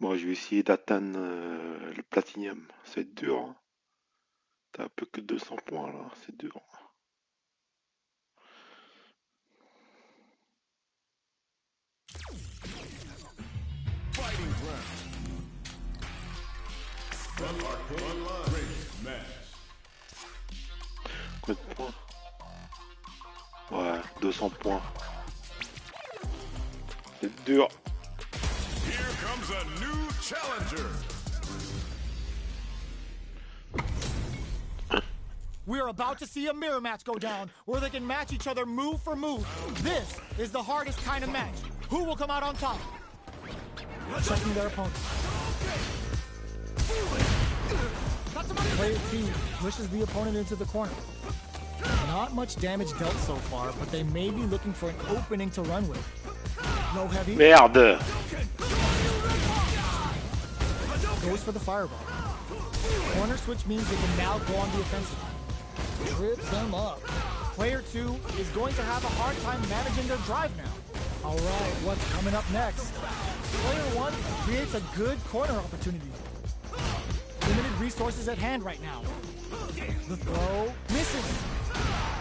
Moi, je vais essayer d'atteindre le platinium. C'est dur. Hein. T'as un peu que 200 points là, c'est dur. Combien de points? Ouais, 200 points. C'est dur. Here comes a new challenger. We're about to see a mirror match go down, where they can match each other move for move. This is the hardest kind of match. Who will come out on top? Checking their opponent. Player 2 pushes the opponent into the corner. Not much damage dealt so far, but they may be looking for an opening to run with. Low heavy. Merde. Goes for the fireball. Corner switch means they can now go on the offensive. Trips them up. Player 2 is going to have a hard time managing their drive now. All right, what's coming up next? Player 1 creates a good corner opportunity. Limited resources at hand right now. The throw misses.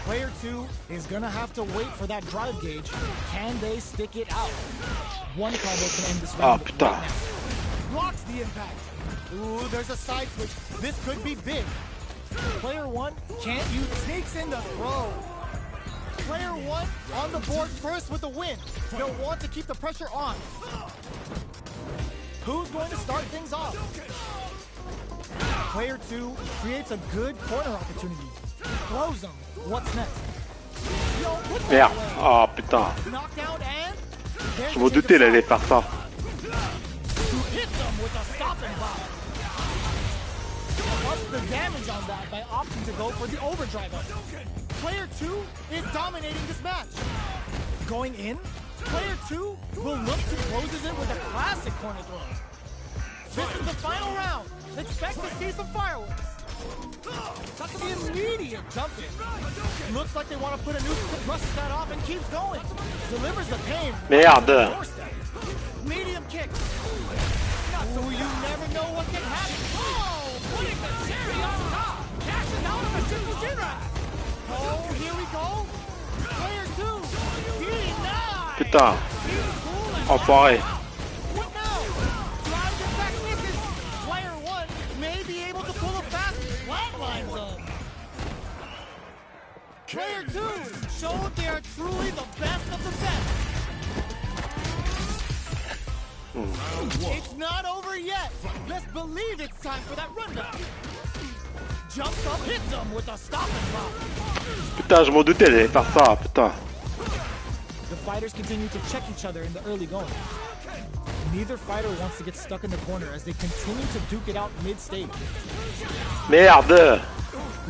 Player 2 is gonna have to wait for that drive gauge. Can they stick it out? One combo can end this round right now. Blocks the impact. Ooh, there's a side switch. This could be big. Player 1 can't use, sneaks in the throw. Player 1 on the board first with the win. They'll want to keep the pressure on. Who's going to start things off? Player 2 creates a good corner opportunity. Throws them. What's next? Merde. Oh putain. Knockdown and Je me doutais, il allait faire ça. Hit them with a stopping block. Up the damage on that by opting to go for the overdrive up. Player 2 is dominating this match. Going in, player 2 will look to closes it with a classic corner throw. This is the final round. Expect to see some fireworks. Immediate jump in. Looks like they want to put a nuke, brushes that off and keeps going. Delivers the pain. Merde. Medium kick. Ooh, you never know what can happen. Oh, putting the cherry on top. Cashes out of a triple Jinra. Oh, here we go. Player 2. Denied. Putain. Enfoiré. What now? Drives it back misses. Player 1 may be able to pull a fast flatline zone. Player 2 showed they are truly the best of the best. It's not over yet. Let's believe it's time for that rundown. Jumps up, hits him with a stop and drop. Putain, je m'en doutais, il allait faire ça, putain. The fighters continue to check each other in the early going. Neither fighter wants to get stuck in the corner as they continue to duke it out mid-stage. Merde.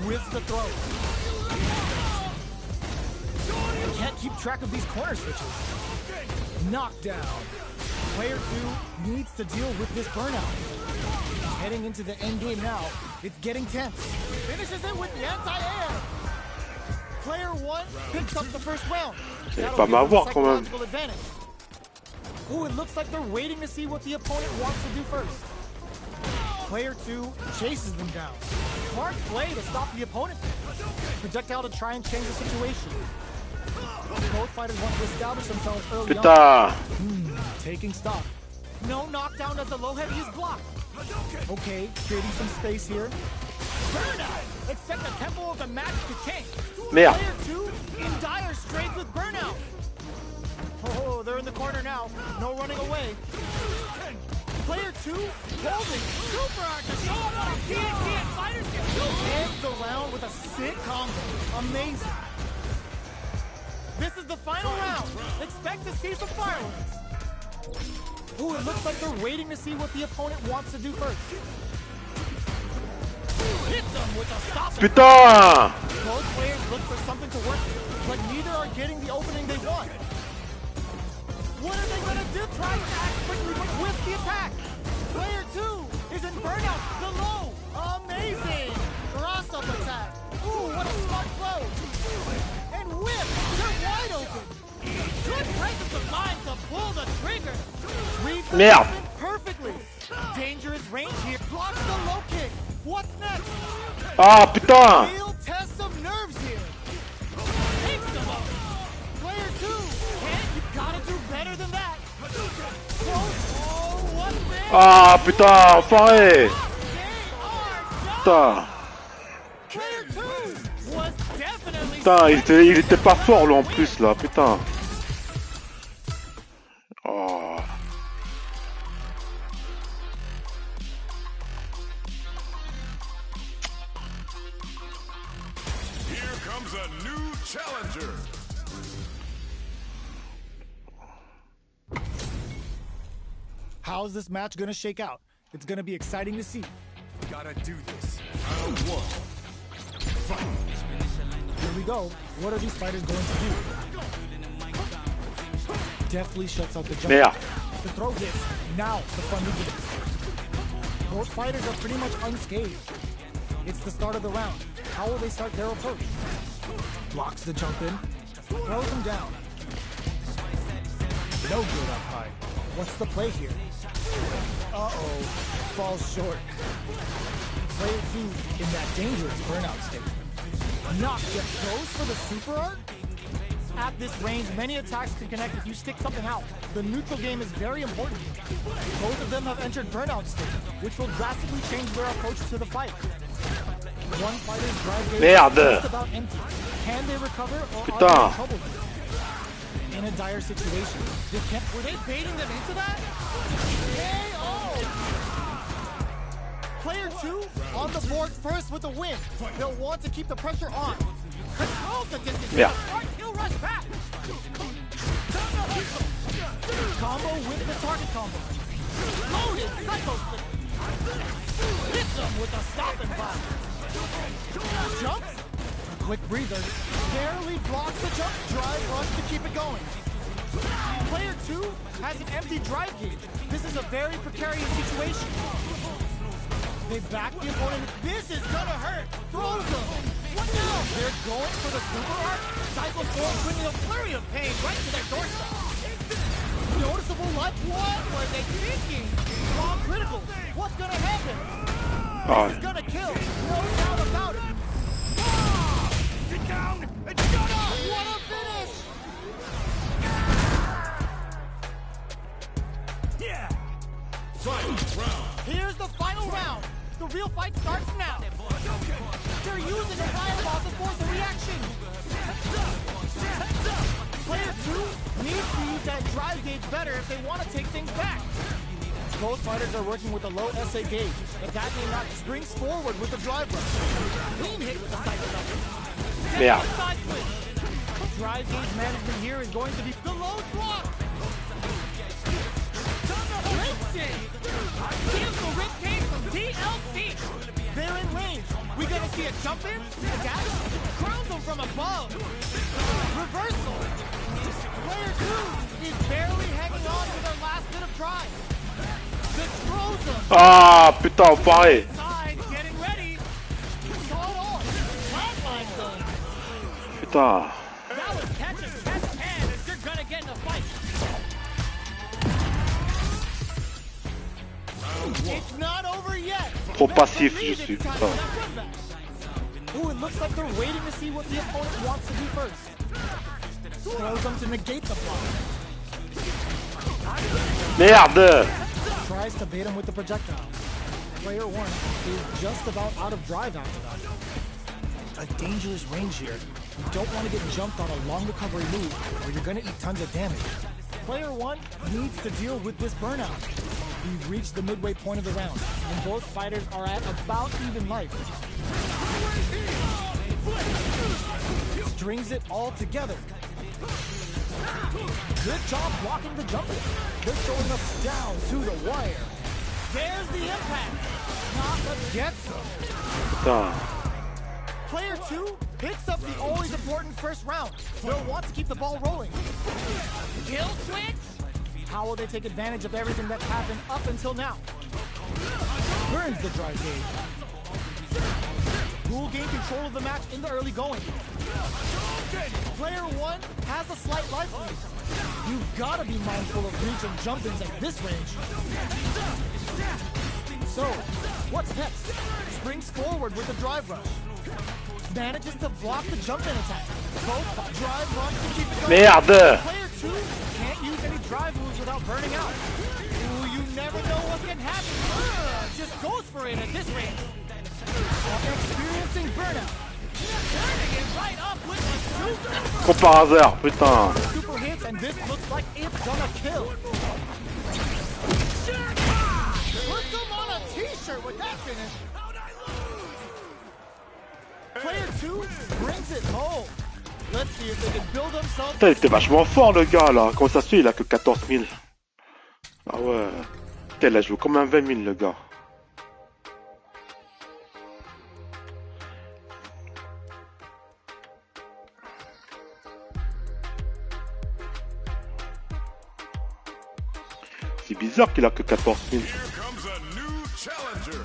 With the throw. They can't keep track of these corner switches. Knockdown. Player 2 needs to deal with this burnout. Heading into the end game now, it's getting tense. Finishes it with the anti-air. Player 1 picks up the first round. Pas m'avoir quand même. Advantage. Ooh, it looks like they're waiting to see what the opponent wants to do first. Player 2 chases them down. Smart play to stop the opponent. Projectile to try and change the situation. Both fighters want to establish themselves early Putain. on. Taking stock. No knockdown as the low heavy is blocked. Okay, creating some space here. Burnout! Expect the tempo of the match to change. Merde. Player 2 in dire straits with burnout. Oh, they're in the corner now. No running away. Player 2 holding super hard to show up what a TNT and fighters can do. Ends the round with a sick combo. Amazing. This is the final round. Expect to see some fireworks. Ooh, it looks like they're waiting to see what the opponent wants to do first. Hits them with a stop. Putain. Both players look for something to work with, but neither are getting the opening they want. What are they gonna do? Try to act quickly, but with the attack. Player 2 is in burnout. The low. Amazing. Cross-up attack. Ooh, what a smart blow. And whip. They're wide open. Good presence of mind to pull the trigger. Merde. Perfectly. Ah putain! Real test of nerves here. Takes them up. Player 2. And you gotta do better than that. Oh, what this? Ah putain, enfoiré! They are done. Putain, Player 2 was definitely putain, il était pas fort lui en plus là, putain. Oh. Here comes a new challenger. How's this match gonna shake out? It's gonna be exciting to see. Gotta do this. Round 1. Here we go. What are these fighters going to do? Deftly shuts out the jump. Merde. The throw hits. Now the fun begins. Both fighters are pretty much unscathed. It's the start of the round. How will they start their approach? Blocks the jump in. Throws him down. No good up high. What's the play here? Uh-oh. Falls short. Player 2 in that dangerous burnout state. Knock just goes for the super art? At this range, many attacks can connect if you stick something out. The neutral game is very important. Both of them have entered burnout state, which will drastically change their approach to the fight. One fighter's drive gauge Merde. is just about empty. Can they recover or are they Putain. in trouble here? In a dire situation, were they baiting them into that? KO! Player 2 on the board first with a win. They'll want to keep the pressure on. Controls the distance. Yeah. He'll rush back. Combo with the target combo. Loaded psycho stick. Hits him with a stopping block. Jumps. A quick breather. Barely blocks the jump. Drive rush to keep it going. Player 2 has an empty drive gauge. This is a very precarious situation. They back the opponent. This is gonna hurt. Throws them. What now? They're going for the super art. Cycle form bringing a flurry of pain right to their doorstep. Noticeable life. What were they thinking? Wrong critical. What's gonna happen? This is gonna kill. No doubt about it. Sit down and shut up! What a finish! Yeah! Final round. Here's the final round. The real fight starts now. They're using the fireball to force a reaction. Player 2 needs to use that drive gauge better if they want to take things back. Both fighters are working with a low SA gauge, but that may not springs forward with the drive rush. Clean hit with the cycle double. Yeah. Side switch. Drive gauge management here is going to be the low block. Cancel rip cage from TLC. They're in range. We gonna see a jump in? A dash? Crowns them from above. Reversal. Player 2 is barely hanging on to their last bit of drive. Just throws them. Ah putain, enfoiré. Side getting ready. Saw it all. Flatlines them. Putain. That was catch and hand if you're gonna get in a fight. It's not over yet. Trop passif, je suis. Putain. Ooh, it looks like they're waiting to see what the opponent wants to do first. Throws them to negate the block. Merde. Tries to bait him with the projectile. Player 1 is just about out of drive after that. A dangerous range here. You don't want to get jumped on a long recovery move or you're going to eat tons of damage. Player 1 needs to deal with this burnout. We've reached the midway point of the round, and both fighters are at about even life. Strings it all together. Good job blocking the jump. They're showing us down to the wire. There's the impact. Knock gets him. Putain. Player 2 picks up the always important first round. They'll want to keep the ball rolling. Kill switch. How will they take advantage of everything that's happened up until now? Burns the drive gauge. Who will gain control of the match in the early going? Player 1 has a slight life lead. You've got to be mindful of reach and jump-ins at this range. So, What's next? Springs forward with the drive rush. Manages to block the jump in attack. Both drive rush to keep it going. Merde! Player 2 can't use any drive moves without burning out. Ooh, you never know what can happen. Just goes for it at this range. Experiencing burnout. Turning it right up with a super. Comme par hasard, putain. Super hits, and this looks like it's gonna kill. Put them on a t-shirt with that finish. Player 2 brings it home. Let's see if they can build themselves. Putain, il était vachement fort le gars là. Comment ça se fait, il a que 14 000? Ah ouais. Putain, il a joué comme un 20 000 le gars. C'est bizarre qu'il a que 14 000. Here comes a new challenger.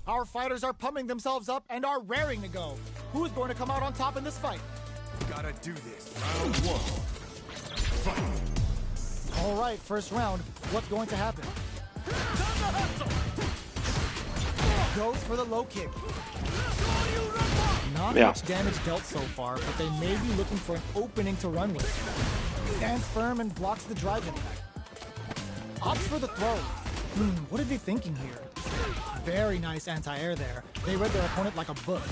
Our fighters are pumping themselves up and are raring to go. Who's going to come out on top in this fight? Gotta do this. Round 1. Fight. All right, first round. What's going to happen? Goes for the low kick. Not much damage dealt so far, but they may be looking for an opening to run with. Stands firm and blocks the drive impact. Opts for the throw. What are they thinking here? Very nice anti-air there. They read their opponent like a book.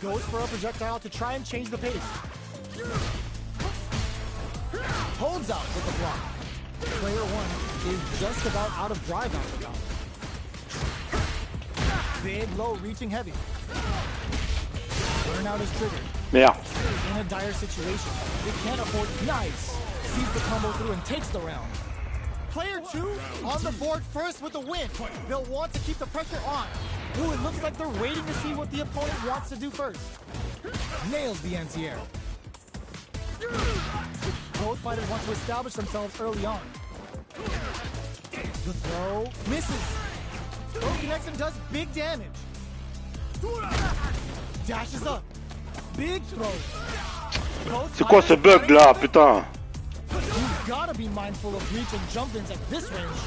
Goes for a projectile to try and change the pace. Holds out with the block. Player 1 is just about out of drive out the top. Big, low, reaching heavy. Burnout is triggered. Merde. In a dire situation, they can't afford. Nice. Sees the combo through and takes the round. Player 2 on the board first with the win. They'll want to keep the pressure on. Ooh, it looks like they're waiting to see what the opponent wants to do first. Nails the anti-air. Both fighters want to establish themselves early on. The throw misses. Throw connects and does big damage. Dashes up. Big throw. C'est quoi ce bug là, putain? You've gotta be mindful of reach and jump-ins at this range.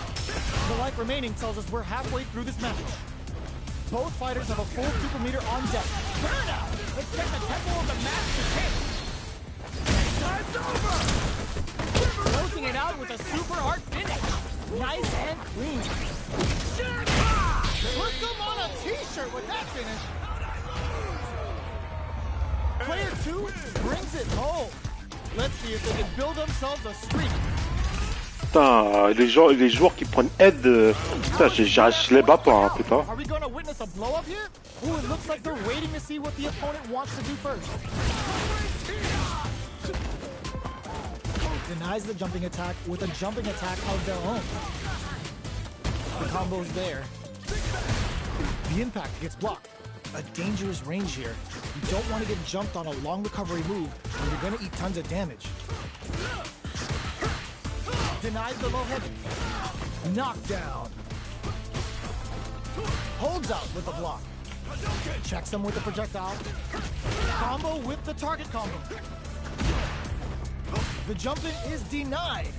The life remaining tells us we're halfway through this match. Both fighters have a full super meter on deck. Burnout! Let's check the tempo of the match to change. Time's over! Closing it out with a super hard finish. Nice and clean. Put them on a t-shirt with that finish. Player 2 brings it home. Let's see if they can build themselves a streak. Putain, les joueurs qui prennent aide, putain, je les bats pas, hein, putain. Are we gonna witness a blow up here? Ooh, it looks like they're waiting to see what the opponent wants to do first. Denies the jumping attack with a jumping attack of their own. The combo's there. The impact gets blocked. A dangerous range here. You don't want to get jumped on a long recovery move, or you're gonna eat tons of damage. Denies the low heavy. Knockdown. Holds out with the block. Checks him with the projectile. Combo with the target combo. The jumping is denied.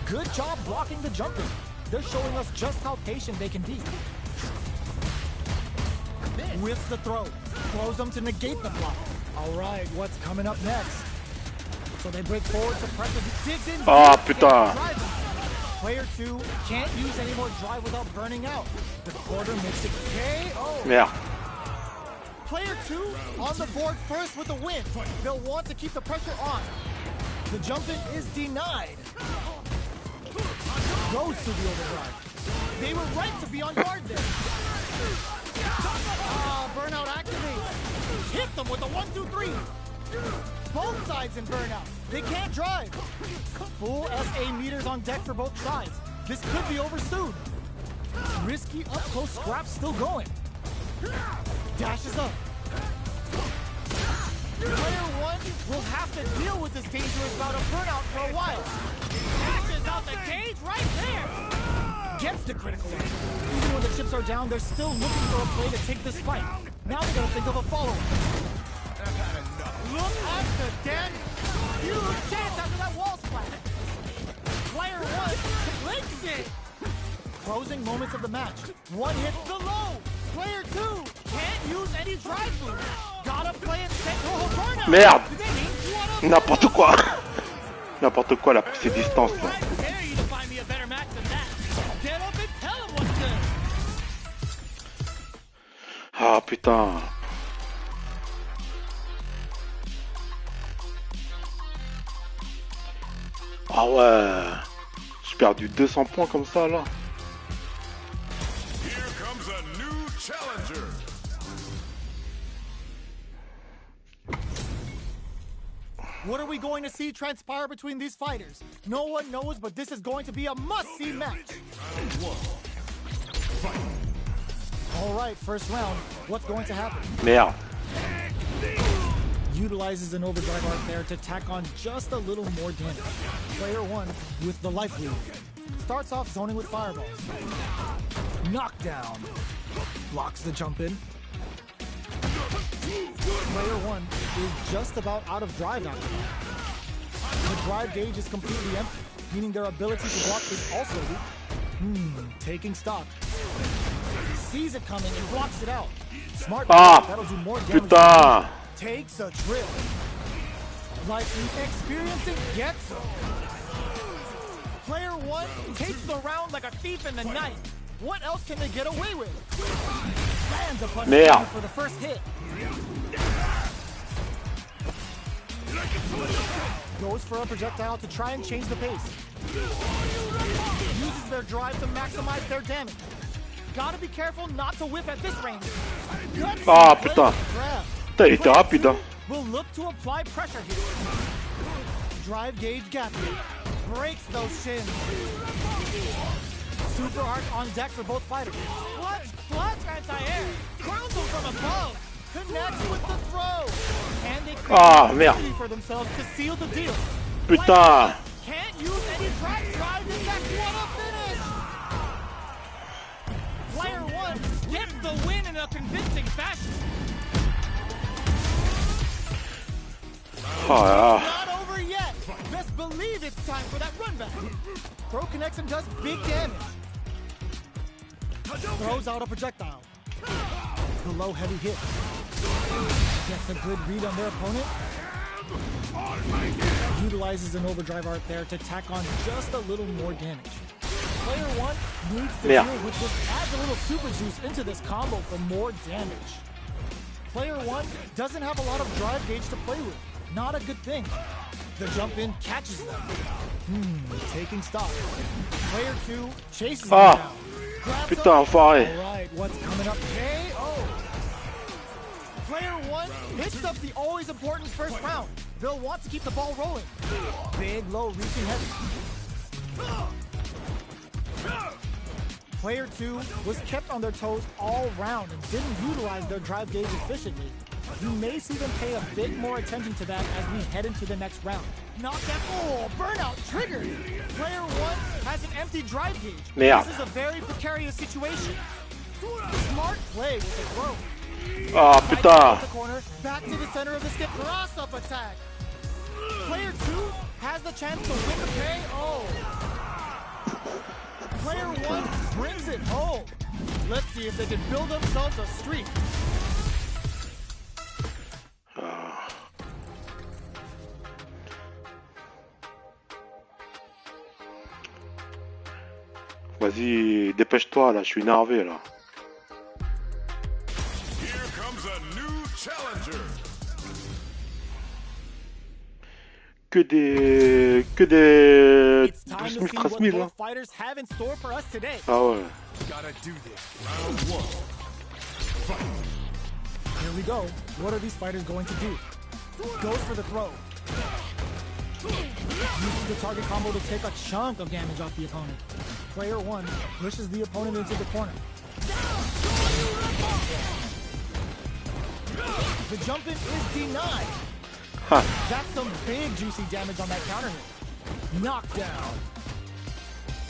Good job blocking the jumping. They're showing us just how patient they can be. With the throw. Throws them to negate the block. All right, what's coming up next? So they break forward to pressure. He digs in. Ah, putain. Player 2 can't use any more drive without burning out. The quarter makes it KO. Merde. Player 2 on the board first with the win. They'll want to keep the pressure on. The jump-in is denied. Goes to the overdrive. They were right to be on guard there. Burnout activates. Hit them with a 1-2-3. Both sides in burnout. They can't drive. Full SA meters on deck for both sides. This could be over soon. Risky up-close scraps still going. Dashes up. Player 1 will have to deal with this dangerous bout of burnout for a while. Dashes out the cage right there. Gets the critical hit. Even when the chips are down, they're still looking for a play to take this fight. Now they're gonna think of a follow-up. Look at the damage. Huge chance after that wall splash. Player one licks it. Closing moments of the match. One hit the low. Player two can't use any drive move. Gotta play it set to a burnout. Merde. N'importe quoi. N'importe quoi, la poussée distance là. Ah putain. Ah ouais. J'ai perdu 200 points comme ça là. Here comes a new challenger. What are we going to see transpire between these fighters? No one knows, but this is going to be a must-see match. All right, first round. What's going to happen? Merde. Utilizes an overdrive art there to tack on just a little more damage. Player one with the life lead. Starts off zoning with fireballs. Knockdown. Blocks the jump in. Player one is just about out of drive after that. The drive gauge is completely empty, meaning their ability to block is also weak. Taking stock. Sees it coming and blocks it out. Smart. That'll do more damage. Putain. Takes a trip. Like experiencing gets him. Player one takes the round like a thief in the night. What else can they get away with? Lands a punch for the first hit. Goes for a projectile to try and change the pace. Uses their drive to maximize their damage. Gotta be careful not to whiff at this range. Ah putain. Putain, il était rapide hein. Will look to apply pressure here. Drive gauge gap here. Breaks those shins. Super art on deck for both fighters. Clutch anti-air. Crowns them from above. Connects with the throw. And they create for themselves to seal the deal. Putain. Can't use any drive and that's what a finish. Player one gets the win in a convincing fashion. Not over yet. Best believe it's time for that run back. Throw connects and does big damage. Throws out a projectile. The low heavy hit. Gets a good read on their opponent. Utilizes an overdrive art there to tack on just a little more damage. Player one needs to deal with this, adds a little super juice into this combo for more damage. Player one doesn't have a lot of drive gauge to play with. Not a good thing. The jump in catches them. Taking stock. Player two chases them down. Putain, enfoiré. Alright, what's coming up? KO. Player one hits up the always important first round. They'll want to keep the ball rolling. Big, low, reaching heavy. Player two was kept on their toes all round and didn't utilize their drive gauge efficiently. You may see them pay a bit more attention to that as we head into the next round. Knockdown. Oh, burnout triggered. Player one has an empty drive gauge. Merde. This is a very precarious situation. Smart play with the throw. Ah putain. The corner, back to the center of the skip. Cross-up attack. Player two has the chance to win the KO. Player one brings it home. Let's see if they can build themselves a streak. Vas-y, dépêche-toi là, je suis énervé là. Here comes a new challenger. Que des 12 000, 13 000 là. Ah ouais. Here we go. What are these fighters going to do? Goes for the throw. Uses the target combo to take a chunk of damage off the opponent. Player one pushes the opponent into the corner. The jump in is denied. Ha. That's some big juicy damage on that counter hit. Knockdown.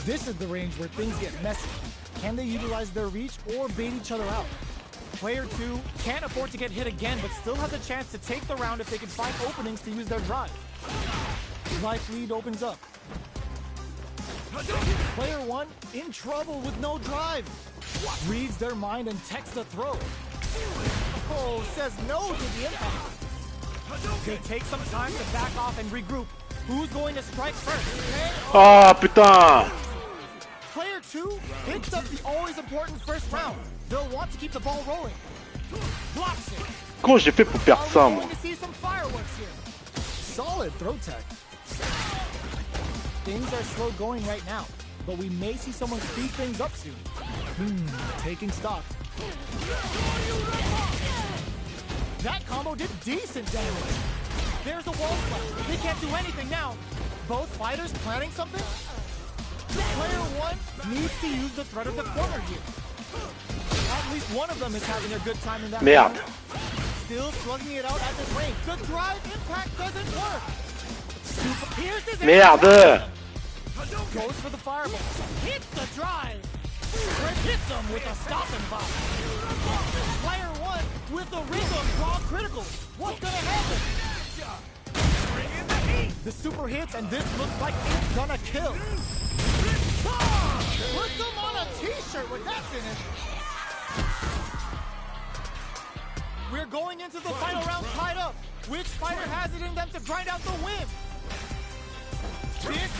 This is the range where things get messy. Can they utilize their reach or bait each other out? Player 2 can't afford to get hit again, but still has a chance to take the round if they can find openings to use their drive. Life lead opens up. Player 1 in trouble with no drive. Reads their mind and texts a throw. Oh, says no to the impact. They take some time to back off and regroup. Who's going to strike first? Ah putain! Player 2 hits up the always important first round. They'll want to keep the ball rolling. Blocks it. Comment j'ai fait pour perdre ça, moi? Going to see some fireworks here. Solid throw tech. Things are slow going right now, but we may see someone speed things up soon. Taking stock. That combo did decent damage. There's a wall splash. They can't do anything now. Both fighters planning something? Player 1 needs to use the threat of the corner here. At least one of them is having a good time in that Merde. round. Still slugging it out at this range. The drive impact doesn't work. Here's his Merde! goes for the fireball. Hits the drive. Fred hits him with a stopping bomb. Player 1 with the rhythm draw critical. What's gonna happen? Bring in the heat. The super hits, and this looks like it's gonna kill. Put them on a t-shirt with that finish. We're going into the final round tied up. Which fighter has it in them to grind out the win? This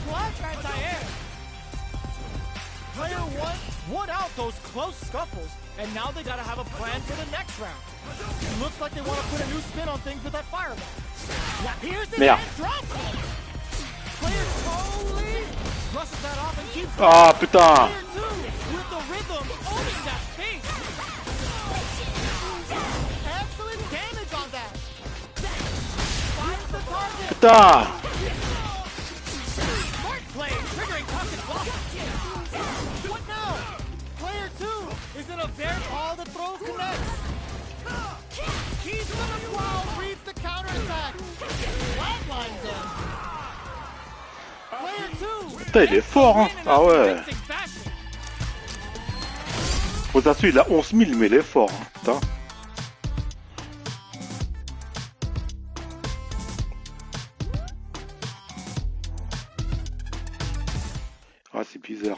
clutch anti-air. Player 1 won out those close scuffles, and now they gotta have a plan for the next round. It looks like they want to put a new spin on things with that fireball. Yeah, here's the Merde. drop. Player totally brushes that off and keeps going. Ah putain! Player 2 with the rhythm owning that space. Excellent damage on that. Finds the target. Putain! Smart play, triggering toxic block. What now? Player 2 is in a very all the throws connects. He's gonna growl, reads the counterattack. Flatlines him. Player 2. Putain, il est fort, hein? Ah ouais. Faut t'assurer, il a 11 000, mais il est fort, hein. Putain. Ah, c'est bizarre.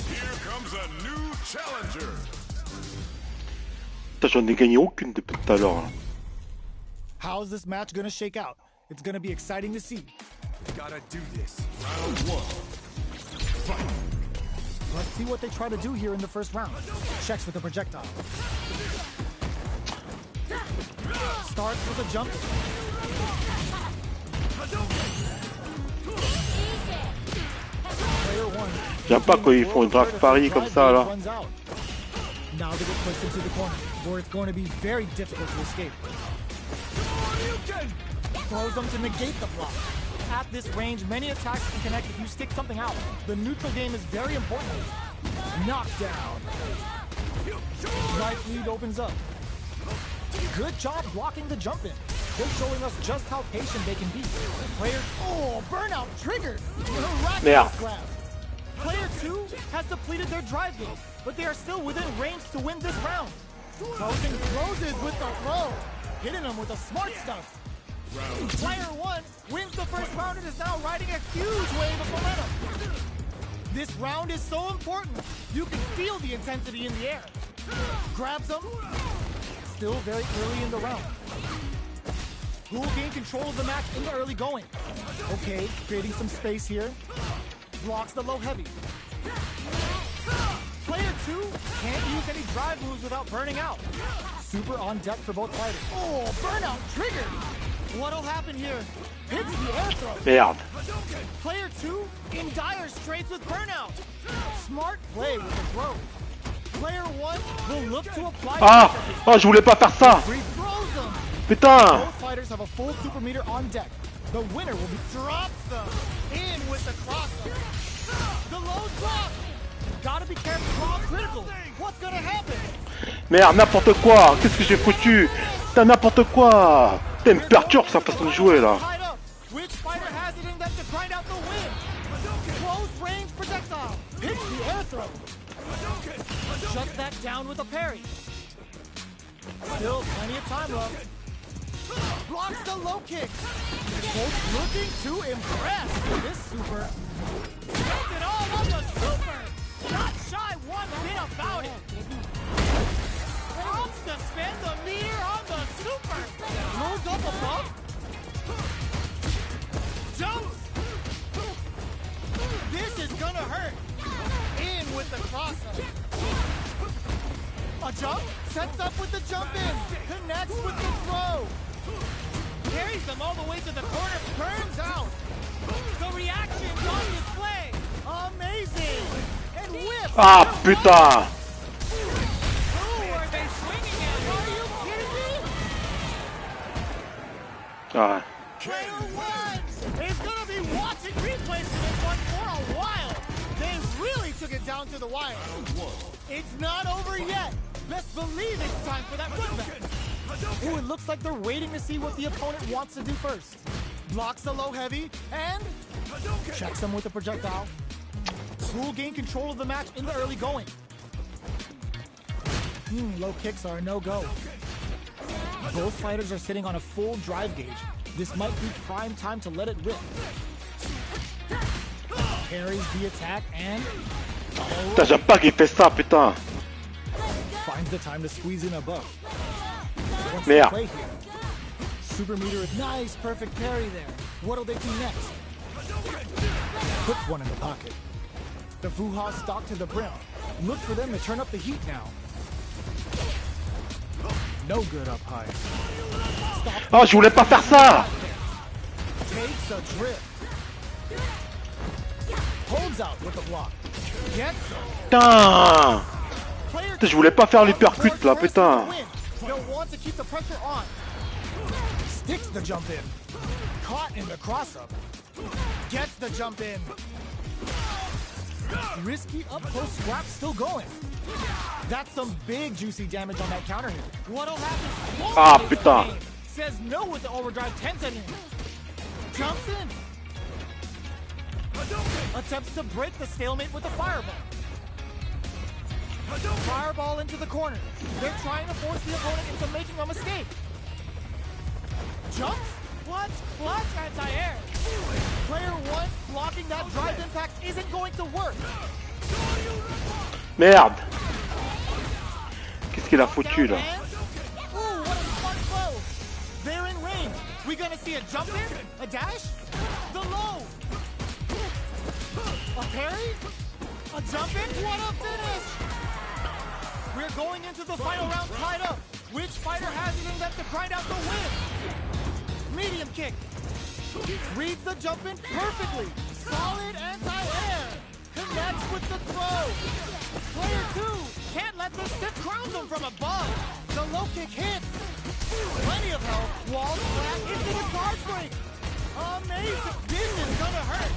Here comes a new challenger. Putain, j'en ai gagné aucune depuis tout à l'heure. Hein. How's this match gonna shake out? It's gonna be exciting to see. Gotta do this. Round 1. Fight. Let's see what they try to do here in the first round. Checks with a projectile. Starts with a jump. Player 1. J'aime pas quand ils font une draft pari comme ça là. Now they get pushed into the corner, where it's going to be very difficult to escape. Throws them to negate the block. At this range, many attacks can connect if you stick something out. The neutral game is very important. Knockdown. Life lead opens up. Good job blocking the jump in. They're showing us just how patient they can be. Player, oh, burnout triggered. Miraculous grab. Player 2 has depleted their drive game, but they are still within range to win this round. Closing closes with the throw, hitting them with the smart stuff. Player 1 wins the first round and is now riding a huge wave of momentum. This round is so important. You can feel the intensity in the air. Grabs them. Still very early in the round. Who will gain control of the match in the early going? Okay, creating some space here. Blocks the low heavy. Player 2 can't use any drive moves without burning out. Super on deck for both fighters. Oh, burnout triggered. What'll happen here? Hits the air throw. Merde. Player 2 in dire straits with burnout. Smart play with the throw. Player 1 will look to apply. Ah! Oh, je voulais pas faire ça! Throws them. Putain! Both fighters have a full super meter on deck. The winner will be drops them in with the crossover. The low drop. Gotta be careful. Raw critical. What's gonna happen? Merde, n'importe quoi! Qu'est-ce que j'ai foutu? Putain, n'importe quoi! Putain, il me perturbe sa façon de jouer là. Which fighter has it in them to grind out the win? Close range projectile. Hits the air throw. Shut that down with a parry. Still plenty of time left. Blocks the low kick. Both looking to impress with this super. Does it all on the super. Not shy one bit about it. Wants to spend the meter on the super. Moves up above. Jumps. This is gonna hurt. In with the crossover. A jump, sets up with the jump in, connects with the throw. Carries them all the way to the corner, burns out. The reaction's on display. Amazing. And whips. Ah putain! Who are they swinging at? Are you kidding me? Ah. Player one is going to be watching replays of this one for a while. They really took it down to the wire. It's not over yet. Best believe it's time for that run back. Ooh, it looks like they're waiting to see what the opponent wants to do first. Blocks the low heavy and checks him with a projectile. Will gain control of the match in the early going. Low kicks are a no-go. Both fighters are sitting on a full drive gauge. This might be prime time to let it rip. Parries the attack and... Putain, j'aime pas qu'il fait ça, putain! Finds the time to squeeze in above. What's Merde. the play here? Super meter is nice, perfect parry there. What'll they do next? Puts one in the pocket. The Fuha stalk to the brim. Look for them to turn up the heat now. No good up high. Oh, je voulais pas faire ça! Takes a drip. Holds out with the block. Gets it. Putain! Putain, je voulais pas faire l'hypercut là, putain! They'll want to keep the pressure on. Sticks the jump in. Caught in the cross up. Gets the jump in. Risky up close scrap still going. That's some big juicy damage on that counter hit. What'll happen? Ah putain! Says no with the overdrive 10 seconds. Jumps in. Attempts to break the stalemate with a fireball. Fireball into the corner. They're trying to force the opponent into making a mistake. Jumps? Clutch anti-air. Player one blocking that drive impact isn't going to work. Merde! Qu'est-ce qu'il a foutu là? Ooh, what a smart throw. They're in range. We gonna see a jump in? A dash? The low. A parry? A jump in? What a finish! We're going into the final round tied up. Which fighter has it in them to grind out the win? Medium kick. Reads the jump in perfectly. Solid anti-air. Connects with the throw. Player two can't let the stiff crown them from above. The low kick hits. Plenty of health. Wall flat into the guard break. Amazing. This is gonna hurt.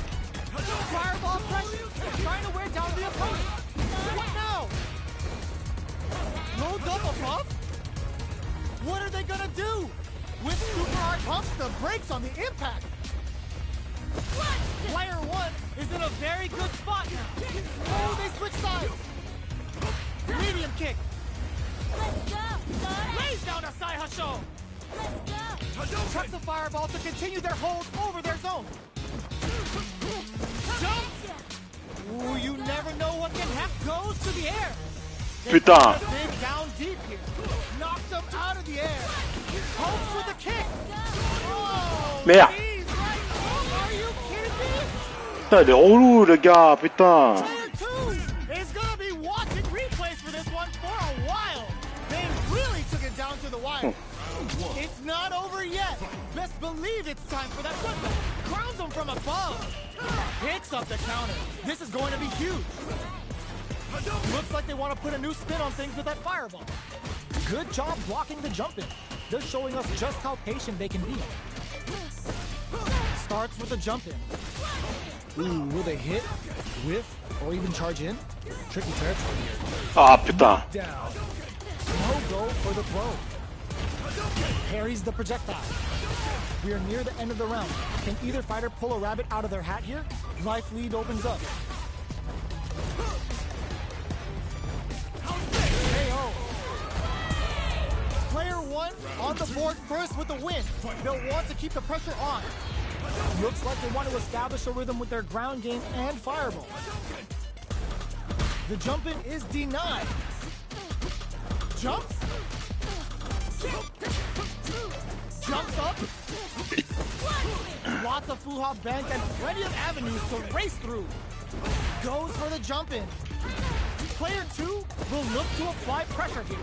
Fireball pressure. Trying to wear down the opponent. What now? Loads up above? What are they gonna do? With super hard pumps, the brakes on the impact. Player one is in a very good spot now. Oh, they switch sides. Medium kick. Lays down a Sai Hasho. Chucks a fireball to continue their hold over their zone. Jumps. Ooh, you never know what can happen. Goes to the air. Putain! Big down deep here. Knocked him out of the air. Hopes with a kick. Oh, Merde! geez, right. Are you kidding me? Putain, il est relou le gars, putain! Player two is gonna be watching replays for this one for a while. They really took it down to the wire. It's not over yet. Best believe it's time for that football. Crowns him from above. Picks up the counter. This is going to be huge. Looks like they want to put a new spin on things with that fireball. Good job blocking the jump in. They're showing us just how patient they can be. Starts with a jump in. Ooh, will they hit, whiff, or even charge in? Tricky territory here. Ah putain. Down. No go for the throw. Parries the projectile. We are near the end of the round. Can either fighter pull a rabbit out of their hat here? Life lead opens up. KO. Player one on the board first with the win. They'll want to keep the pressure on. Looks like they want to establish a rhythm with their ground game and fireball. The jump in is denied. Jumps. Jumps up. Lots of foo-hop bank and plenty of avenues to race through. Goes for the jump in. Player two will look to apply pressure here.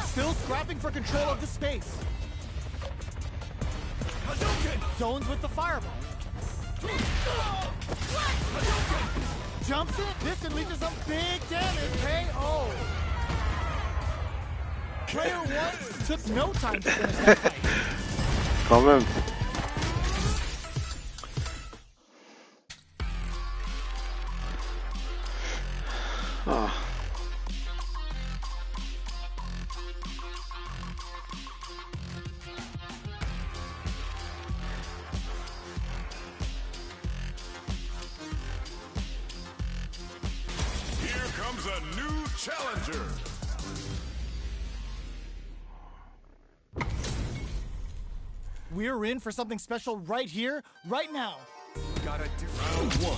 Still scrapping for control of the space. Zones with the fireball. Jumps in. This can lead to some big damage. KO. Player one took no time to finish that fight. Quand même. Ah. Here comes a new challenger. We're in for something special right here, right now. Gotta do round one.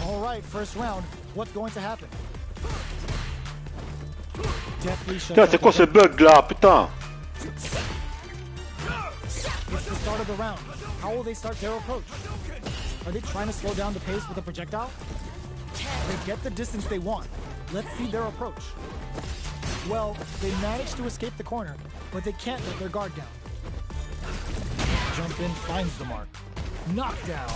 All right, first round. What's going to happen? Deathly shuts Putain, up c'est quoi the ce gun. bug là, putain? It's the start of the round. How will they start their approach? Are they trying to slow down the pace with a projectile? They get the distance they want. Let's see their approach. Well, they managed to escape the corner, but they can't let their guard down. Jump in finds the mark. Knockdown.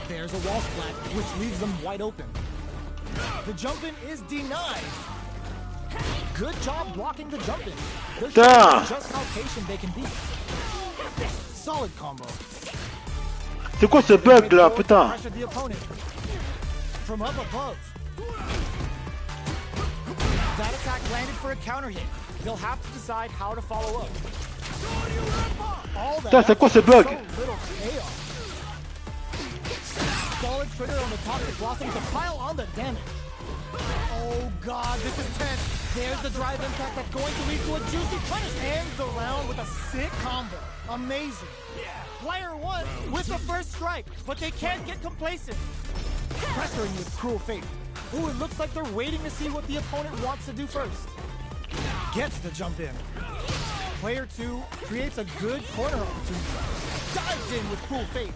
There's a wall splat, which leaves them wide open. The jump in is denied. Good job blocking the jump in. They're showing just how patient they can be. Solid combo. C'est quoi ce bug là, putain? Pressure the opponent. From up above. That attack landed for a counter hit. They'll have to decide how to follow up. All that Putain, c'est quoi ce bug? so little payoff. Solid trigger on the toxic blossom to pile on the damage. Oh god, this is tense. There's the drive impact that's going to lead to a juicy punish. Ends the round with a sick combo. Amazing. Player one with the first strike, but they can't get complacent. Pressuring with cruel fate. Ooh, it looks like they're waiting to see what the opponent wants to do first. Gets the jump in. Player two creates a good corner opportunity. Dives in with cruel fate.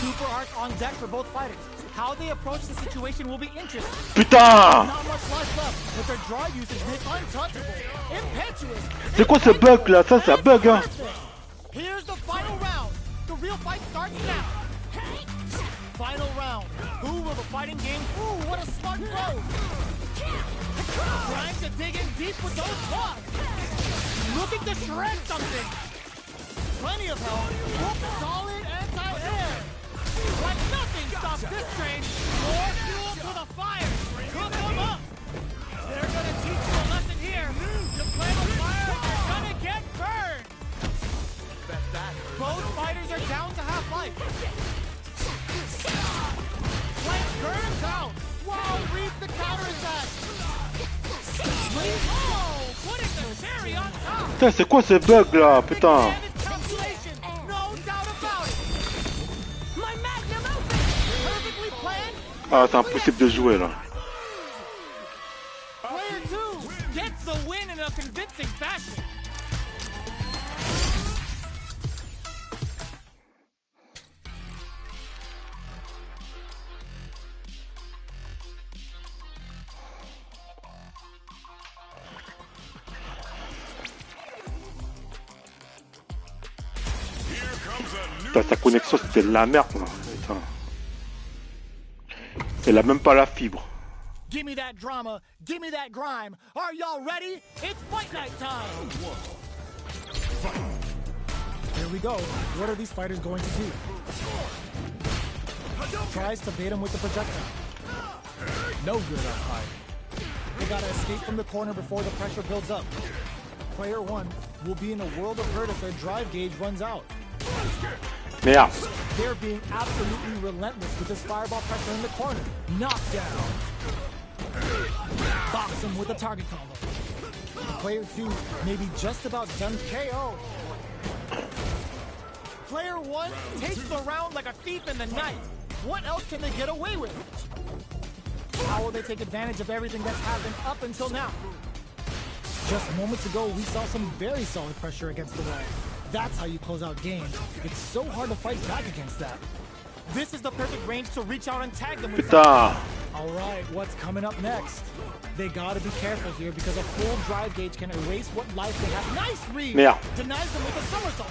Super arts on deck for both fighters. How they approach the situation will be interesting. Putain! Not much life left, but their draw usage is untouchable. Impetuous. C'est quoi ce bug là? Ça, c'est un bug hein? Here's the final round. The real fight starts now. Final round. Who will the fighting game? Ooh, what a smart throw. Trying to dig in deep with those claws. Looking to shred something. Plenty of help. Solid anti-air. Like nothing stops this train. More fuel to the fire. Cook them up. They're gonna teach you a lesson here. You play with fire, you're gonna get burned. Both fighters are down to half life. Flank burns out. Wow, reads the counterattack. Oh, putting the cherry on top. Putain, c'est quoi ce bug là, putain? No doubt about it. My magnum open. Perfectly planned. Ah, c'est impossible de jouer là. Player two gets the win in a convincing fashion. Putain, sa connexion c'était de la merde là. Putain. Elle a même pas la fibre. Give me that drama. Give me that grime. Are y'all ready? It's fight night time. Here we go. What are these fighters going to do? Tries to bait him with the projectile. No good up high. They gotta escape from the corner before the pressure builds up. Player 1 will be in a world of hurt if their drive gauge runs out. Merde. They're being absolutely relentless with this fireball pressure in the corner. Knockdown. Box him with a target combo. Player 2 may be just about done KO. Player 1 takes the round like a thief in the night. What else can they get away with? How will they take advantage of everything that's happened up until now? Just moments ago, we saw some very solid pressure against the wall. That's how you close out games. It's so hard to fight back against that. This is the perfect range to reach out and tag them with Putain. All right, what's coming up next? They gotta be careful here because a full drive gauge can erase what life they have. Nice read! Merde. Denies them with a somersault.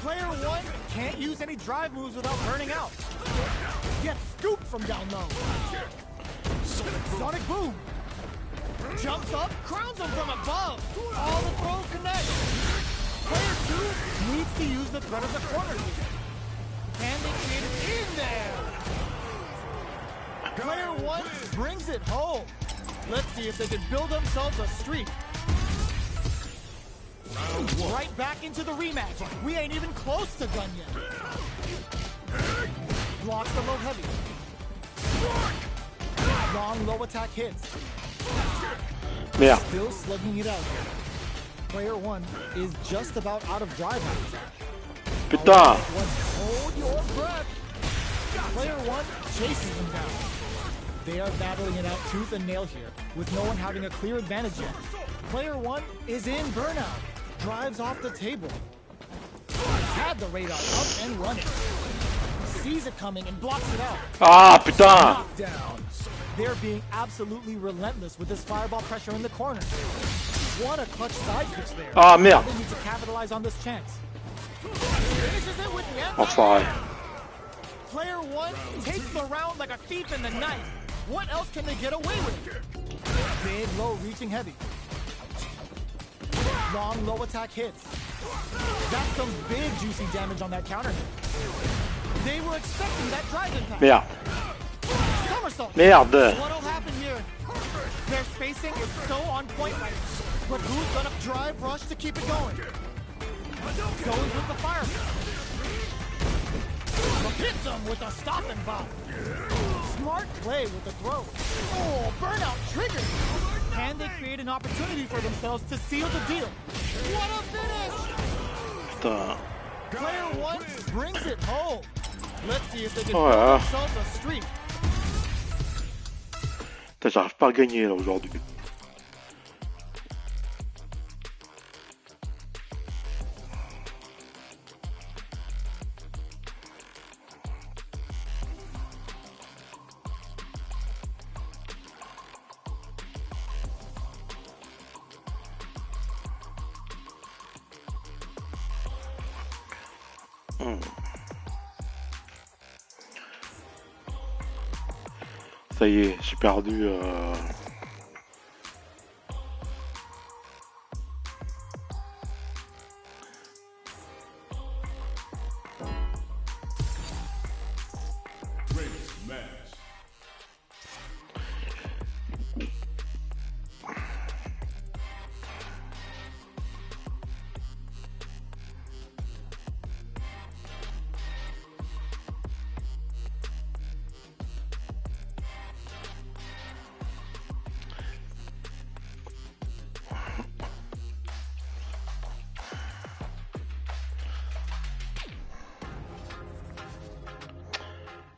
Player 1 can't use any drive moves without burning out. Gets scooped from down low. Sonic boom! Jumps up, crowns him from above. All the throws connect. Player 2 needs to use the threat of the corner here. And they create it in there. Player 1 brings it home. Let's see if they can build themselves a streak. Right back into the rematch. We ain't even close to done yet. Blocks the low heavy. Long low attack hits. Merde. Still slugging it out here. Player 1 is just about out of drive after that. Putain. Hold your breath. Player 1 chases them down. They are battling it out tooth and nail here, with no one having a clear advantage yet. Player 1 is in burnout. Drives off the table. Had the radar up and running. Sees it coming and blocks it out. Ah, putain. Knockdown. They're being absolutely relentless with this fireball pressure in the corner. What a clutch side switch there. Ah, merde. They need to capitalize on this chance. Finishes it with the end. Enfoiré. Player 1 takes the round like a thief in the night. What else can they get away with? Big low reaching heavy. Long low attack hits. That's some big juicy damage on that counter hit. They were expecting that drive impact. Merde. Somersault. Merde. What'll happen here? Their spacing is so on point right now. But who's gonna drive rush to keep it going? Goes with the fireball. Hits him with a stop and bomb. Smart play with the throw. Oh, burnout triggered. And they create an opportunity for themselves to seal the deal. What a finish! Putain. Player 1 brings it home. Let's see if they can Oh build là là. themselves a streak. Putain, j'arrive pas à gagner là aujourd'hui. Ça y est, j'ai perdu.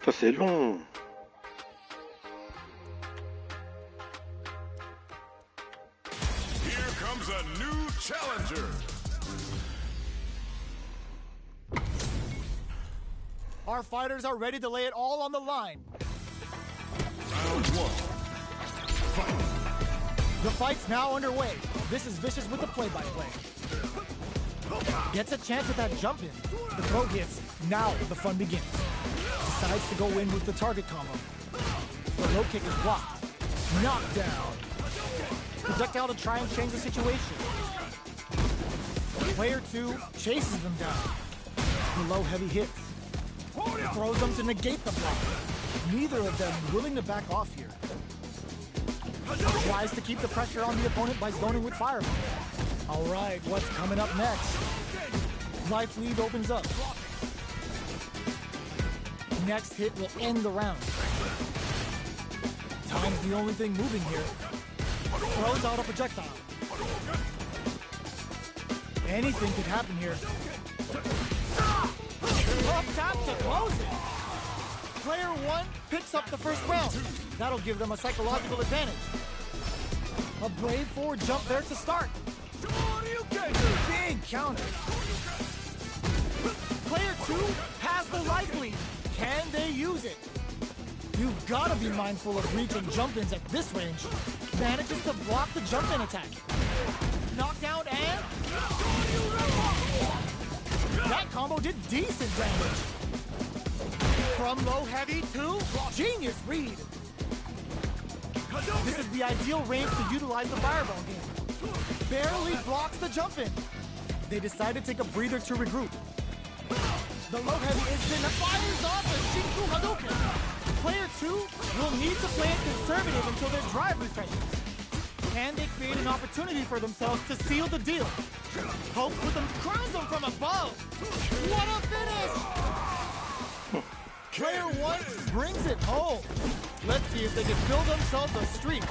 Ça c'est long. Here comes a new challenger. Our fighters are ready to lay it all on the line. Round 1. Fight. The fight's now underway. This is Vicious with the play-by-play. Gets a chance with that jump in. The throw hits. Now the fun begins. Decides to go in with the target combo. The low kick is blocked. Knockdown. Projectile to try and change the situation. Player 2 chases them down. The low heavy hits. Throws them to negate the block. Neither of them willing to back off here. Tries to keep the pressure on the opponent by zoning with fireball. All right, what's coming up next? Life lead opens up. Next hit will end the round. Time's the only thing moving here. Throws out a projectile. Anything could happen here. Up tap to close it. Player 1 picks up the first round. That'll give them a psychological advantage. A brave forward jump there to start. Big counter. Player 2 has the life lead. Can they use it? You've got to be mindful of reach and jump-ins at this range. Manages to block the jump-in attack. Knockdown and... that combo did decent damage. From low heavy to genius read. This is the ideal range to utilize the fireball game. Barely blocks the jump-in. They decide to take a breather to regroup. The low heavy instant fires off the Shinku Hadouken. Player 2 will need to play it conservative until their drive refreshes. Can they create an opportunity for themselves to seal the deal? Hopes with them, crowns them from above. What a finish! Player 1 brings it home. Let's see if they can build themselves a streak.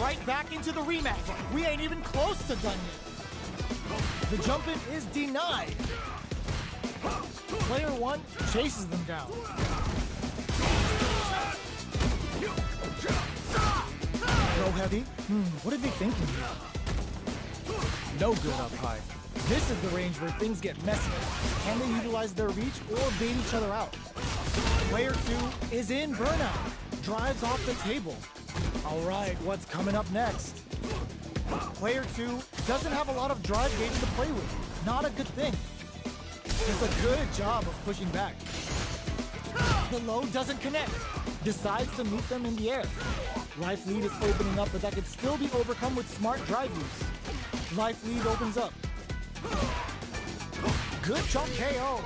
Right back into the rematch. We ain't even close to done yet. The jump-in is denied. Player 1 chases them down. Low heavy? What are they thinking here? No good up high. This is the range where things get messy. Can they utilize their reach or bait each other out? Player 2 is in burnout. Drives off the table. All right, what's coming up next? Player 2 doesn't have a lot of drive gauge to play with. Not a good thing. Does a good job of pushing back. The low doesn't connect. Decides to meet them in the air. Life lead is opening up, but that could still be overcome with smart drive use. Life lead opens up. Good chunk KO.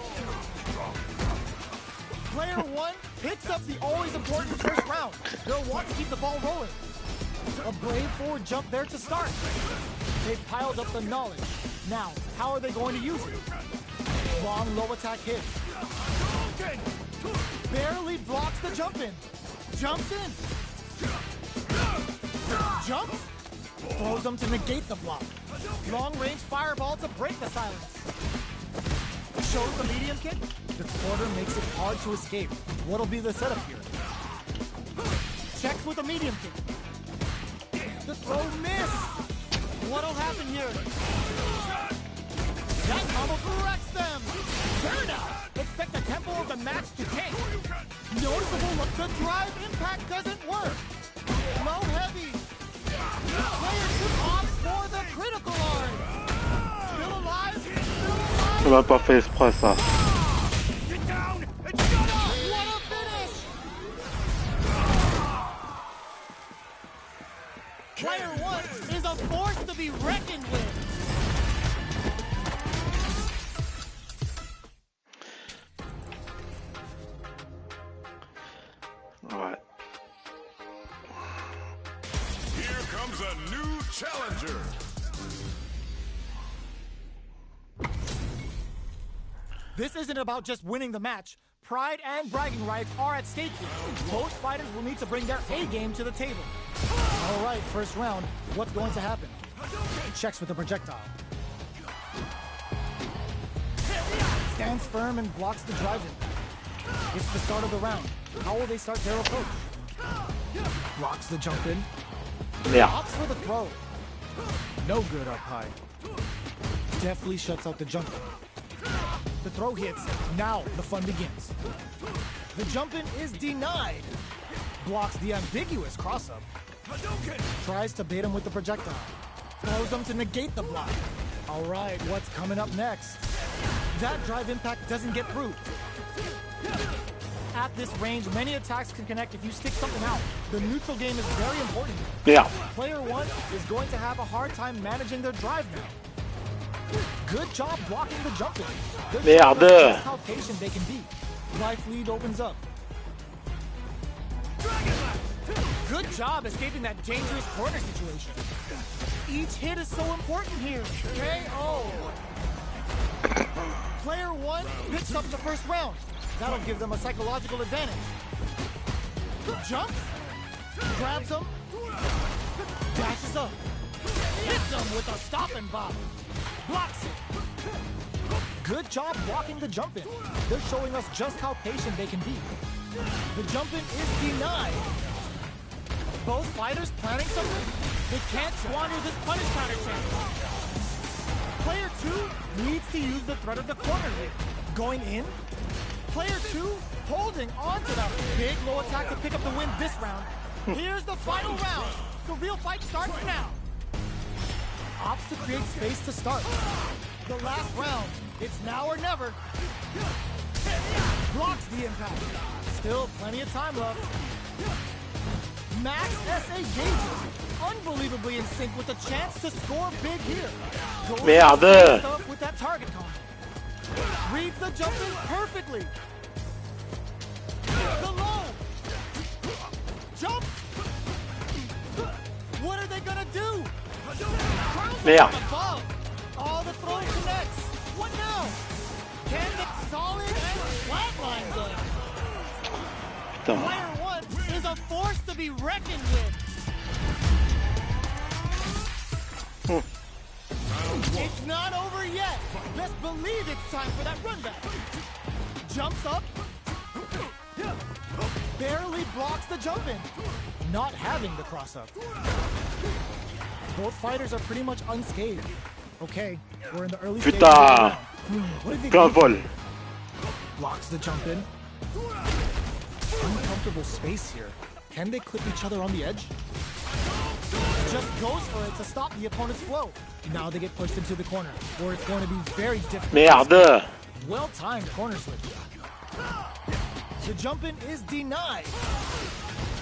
Player 1 picks up the always important first round. They'll want to keep the ball rolling. A brave forward jump there to start. They've piled up the knowledge. Now, how are they going to use it? Long low attack hit. Barely blocks the jump in. Jumps in. Jumps. Throws them to negate the block. Long range fireball to break the silence. Shows the medium kick. The quarter makes it hard to escape. What'll be the setup here? Checks with a medium kick. The throw missed. What'll happen here? That combo corrects them! Burnout! Expect the tempo of the match to tank. Noticeable look, the drive impact doesn't work. Low heavy. Player 2 opts for the critical arm. Still alive? Still alive? On n'a pas fait exprès ça. Sit down and shut up! What a finish! Player 1 is a force to be reckoned with. Ouais. Here comes a new challenger. This isn't about just winning the match. Pride and bragging rights are at stake here. Both fighters will need to bring their A game to the table. All right, first round. What's going to happen? Checks with the projectile. Stands firm and blocks the drive in. It's the start of the round. How will they start their approach? Blocks the jump in. Yeah. Opts for the throw. No good up high. Deftly shuts out the jump in. The throw hits. Now the fun begins. The jump in is denied. Blocks the ambiguous cross-up. Tries to bait him with the projectile. Throws him to negate the block. All right, what's coming up next? That drive impact doesn't get through. At this range, many attacks can connect if you stick something out. The neutral game is very important. Merde. Player 1 is going to have a hard time managing their drive now. Good job blocking the jumping. They're showing us Merde. just how patient they can be. Life lead opens up. Good job escaping that dangerous corner situation. Each hit is so important here. KO. Player 1 picks up the first round. That'll give them a psychological advantage. Jumps, grabs him, dashes up, hits him with a stop and bop, blocks it. Good job blocking the jump in. They're showing us just how patient they can be. The jump in is denied. Both fighters planning something? They can't squander this punish counter chance. Player 2 needs to use the threat of the corner hit. Going in? Player 2 holding on to that big low attack to pick up the win this round. Here's the final round. The real fight starts now. Opts to create space to start. The last round. It's now or never. Blocks the impact. Still plenty of time left. Max SA gauges. Unbelievably in sync with a chance to score big here. Merde. Stuff with that target combo. Reads the jump in perfectly. The low. Jump. What are they gonna do? Merde. Above. All the throw connects. What now? Can the solid and flatline them? Putain. Player 1 is a force to be reckoned with. It's not over yet. Best believe it's time for that run back. Jumps up. Barely blocks the jump in. Not having the cross up. Both fighters are pretty much unscathed. Okay, we're in the early stages. Putain. What did they Plein do? vol. Blocks the jump in. Uncomfortable space here. Can they clip each other on the edge? Just goes for it to stop the opponent's flow. Now they get pushed into the corner, where it's going to be very difficult. Merde. Well-timed corner switch. The jump in is denied.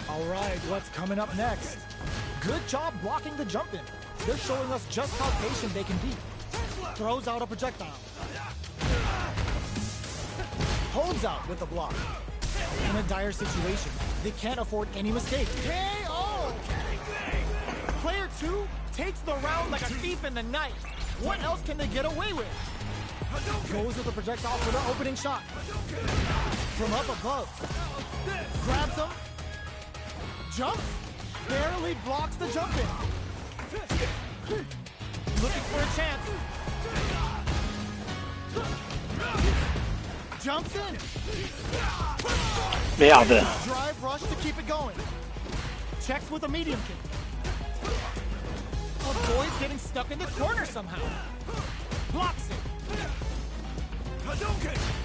All right, what's coming up next? Good job blocking the jump in. They're showing us just how patient they can be. Throws out a projectile. Holds out with the block. In a dire situation, they can't afford any mistake. KO! Player 2 takes the round like a thief in the night. What else can they get away with? Goes with the projectile for the opening shot. From up above. Grabs him. Jumps. Barely blocks the jump in. Looking for a chance. Jumps in. Merde. Drive rush to keep it going. Checks with a medium kick. Avoids getting stuck in the corner somehow. Blocks it.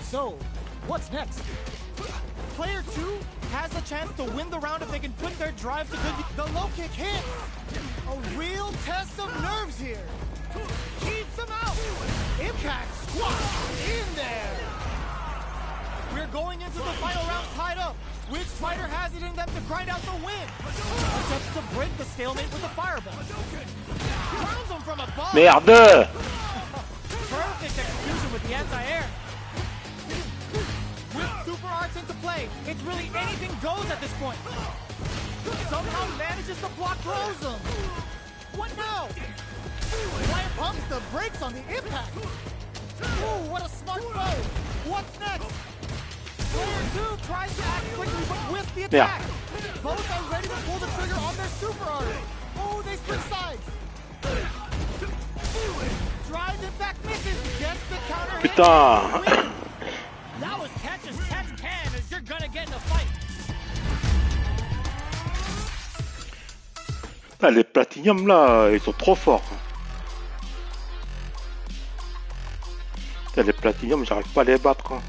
So, what's next? Player 2 has the chance to win the round if they can put their drive to good. The low kick hits. A real test of nerves here. Keeps him out. Impact squat in there. We're going into the final round tied up. Which fighter has it in them to grind out the win? Attempts to break the stalemate with a fireball. Crowns him from above. Merde. Perfect execution with the anti-air. With super arts into play, it's really anything goes at this point. Somehow manages to block throws him. What now? Player pumps the brakes on the impact. Ooh, what a smart throw. What's next? Player 2 tries to act quickly but with the attack. Both are ready to pull the trigger on their super art. Oh, they switch sides. Drives impact misses. Gets the counter hit. Putain. That was catch as catch can as you're gonna get in a fight. Ah, les Platinum là, ils sont trop forts. Les Platinum, j'arrive pas à les battre.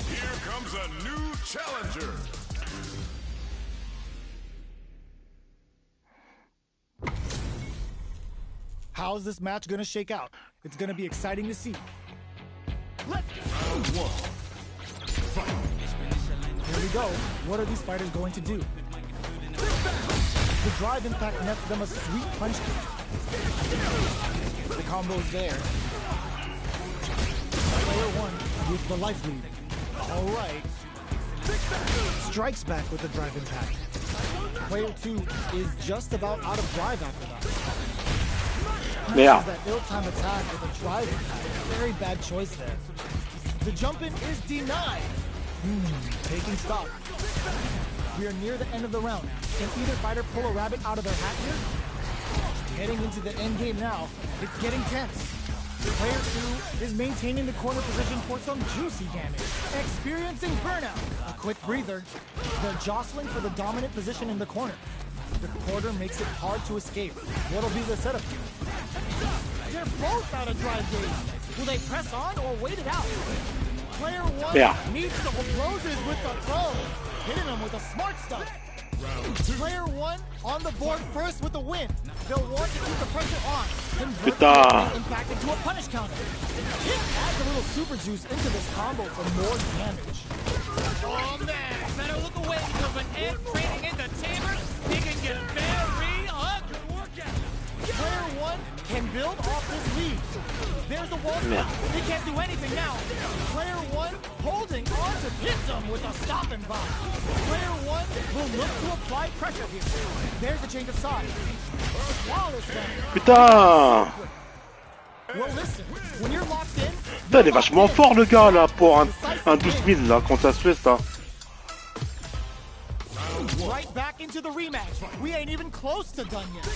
Here comes a new challenger. How's this match gonna shake out? It's gonna be exciting to see. Here we go. What are these fighters going to do? The drive impact nets them a sweet punch kick. The combo's there. Player 1 with the life lead. Alright. Strikes back with the drive impact. Player 2 is just about out of drive after that. Yeah. That ill-timed attack with a drive impact. Very bad choice there. The jump in is denied. Taking stock. We are near the end of the round. Can either fighter pull a rabbit out of their hat here? Heading into the end game now. It's getting tense. Player 2 is maintaining the corner position for some juicy damage. Experiencing burnout. A quick breather. They're jostling for the dominant position in the corner. The quarter makes it hard to escape. What'll be the setup here? They're both out of drive gauge. Will they press on or wait it out? Player 1 needs to closes with the throw. Hitting him with the smart stuff. Player 1 on the board first with the win. They'll want to keep the pressure on. Convert the impact into a punish counter. It adds a little super juice into this combo for more damage. Oh man, better look away because when Ed's training in the chamber, he can get very ugly. Player 1 can build off this lead. There's the wall. He can't do anything now. Player 1 holding on to hit him with a stop and bomb. Player 1 will look to apply pressure here. There's a change of side. Flawless damage. Putain! Well, listen, when you're locked in, Putain, il est vachement fort le gars là pour un 12 000 là quand ça se fait ça. Right back into the rematch. We ain't even close to done yet.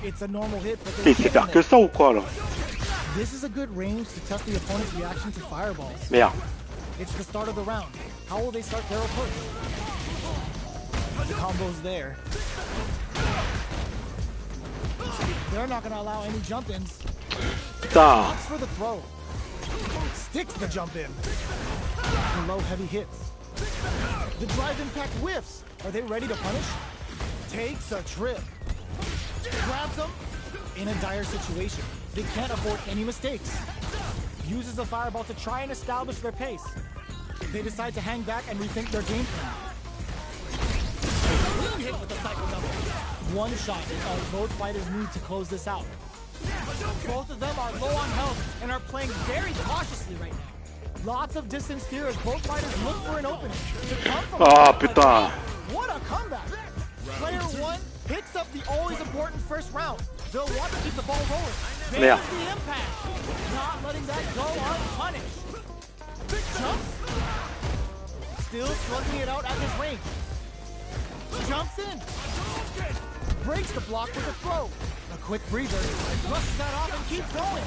It's a normal hit, but Il sait faire que ça ou quoi là? this is a good range to test the opponent's reaction to fireballs. Merde. It's the start of the round. How will they start their approach? The combo's there. They're not gonna allow any jump-ins. Putain. Looks for the throw. Sticks the jump in. The low heavy hits. The drive impact whiffs. Are they ready to punish? Takes a trip. Grabs them in a dire situation. They can't afford any mistakes. Uses a fireball to try and establish their pace. They decide to hang back and rethink their game plan. Clean hit with the cycle double. One shot is all both fighters need to close this out. Both of them are low on health and are playing very cautiously right now. Lots of distance here as both fighters look for an opening to come from. Ah putain. What a comeback! Player 1 picks up the always important first round. They'll want to keep the ball rolling. There's the impact. Not letting that go unpunished. Jumps. Still slugging it out at this range. Jumps in. Breaks the block with a throw. A quick breather. Brushes that off and keeps going.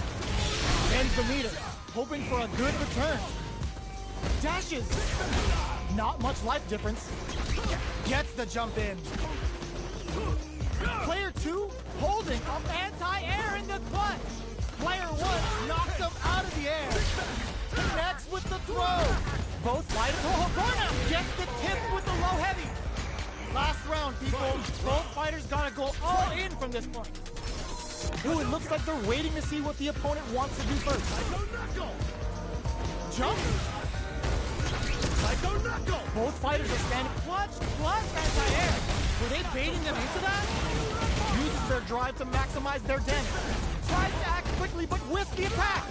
Bends the meter. Hoping for a good return. Dashes. Not much life difference. Gets the jump in. Player 2 holding up anti-air in the clutch. Player 1 knocks him out of the air. Connects with the throw. Both fighters. Oh, Gorna gets the tip with the low heavy. Last round, people. Both fighters gotta go all in from this point. Ooh, it looks like they're waiting to see what the opponent wants to do first. Jump. Both fighters are standing clutch plus anti-air. Were they baiting them into that? Uses their drive to maximize their damage. Tries to act quickly, but whiffs the attack.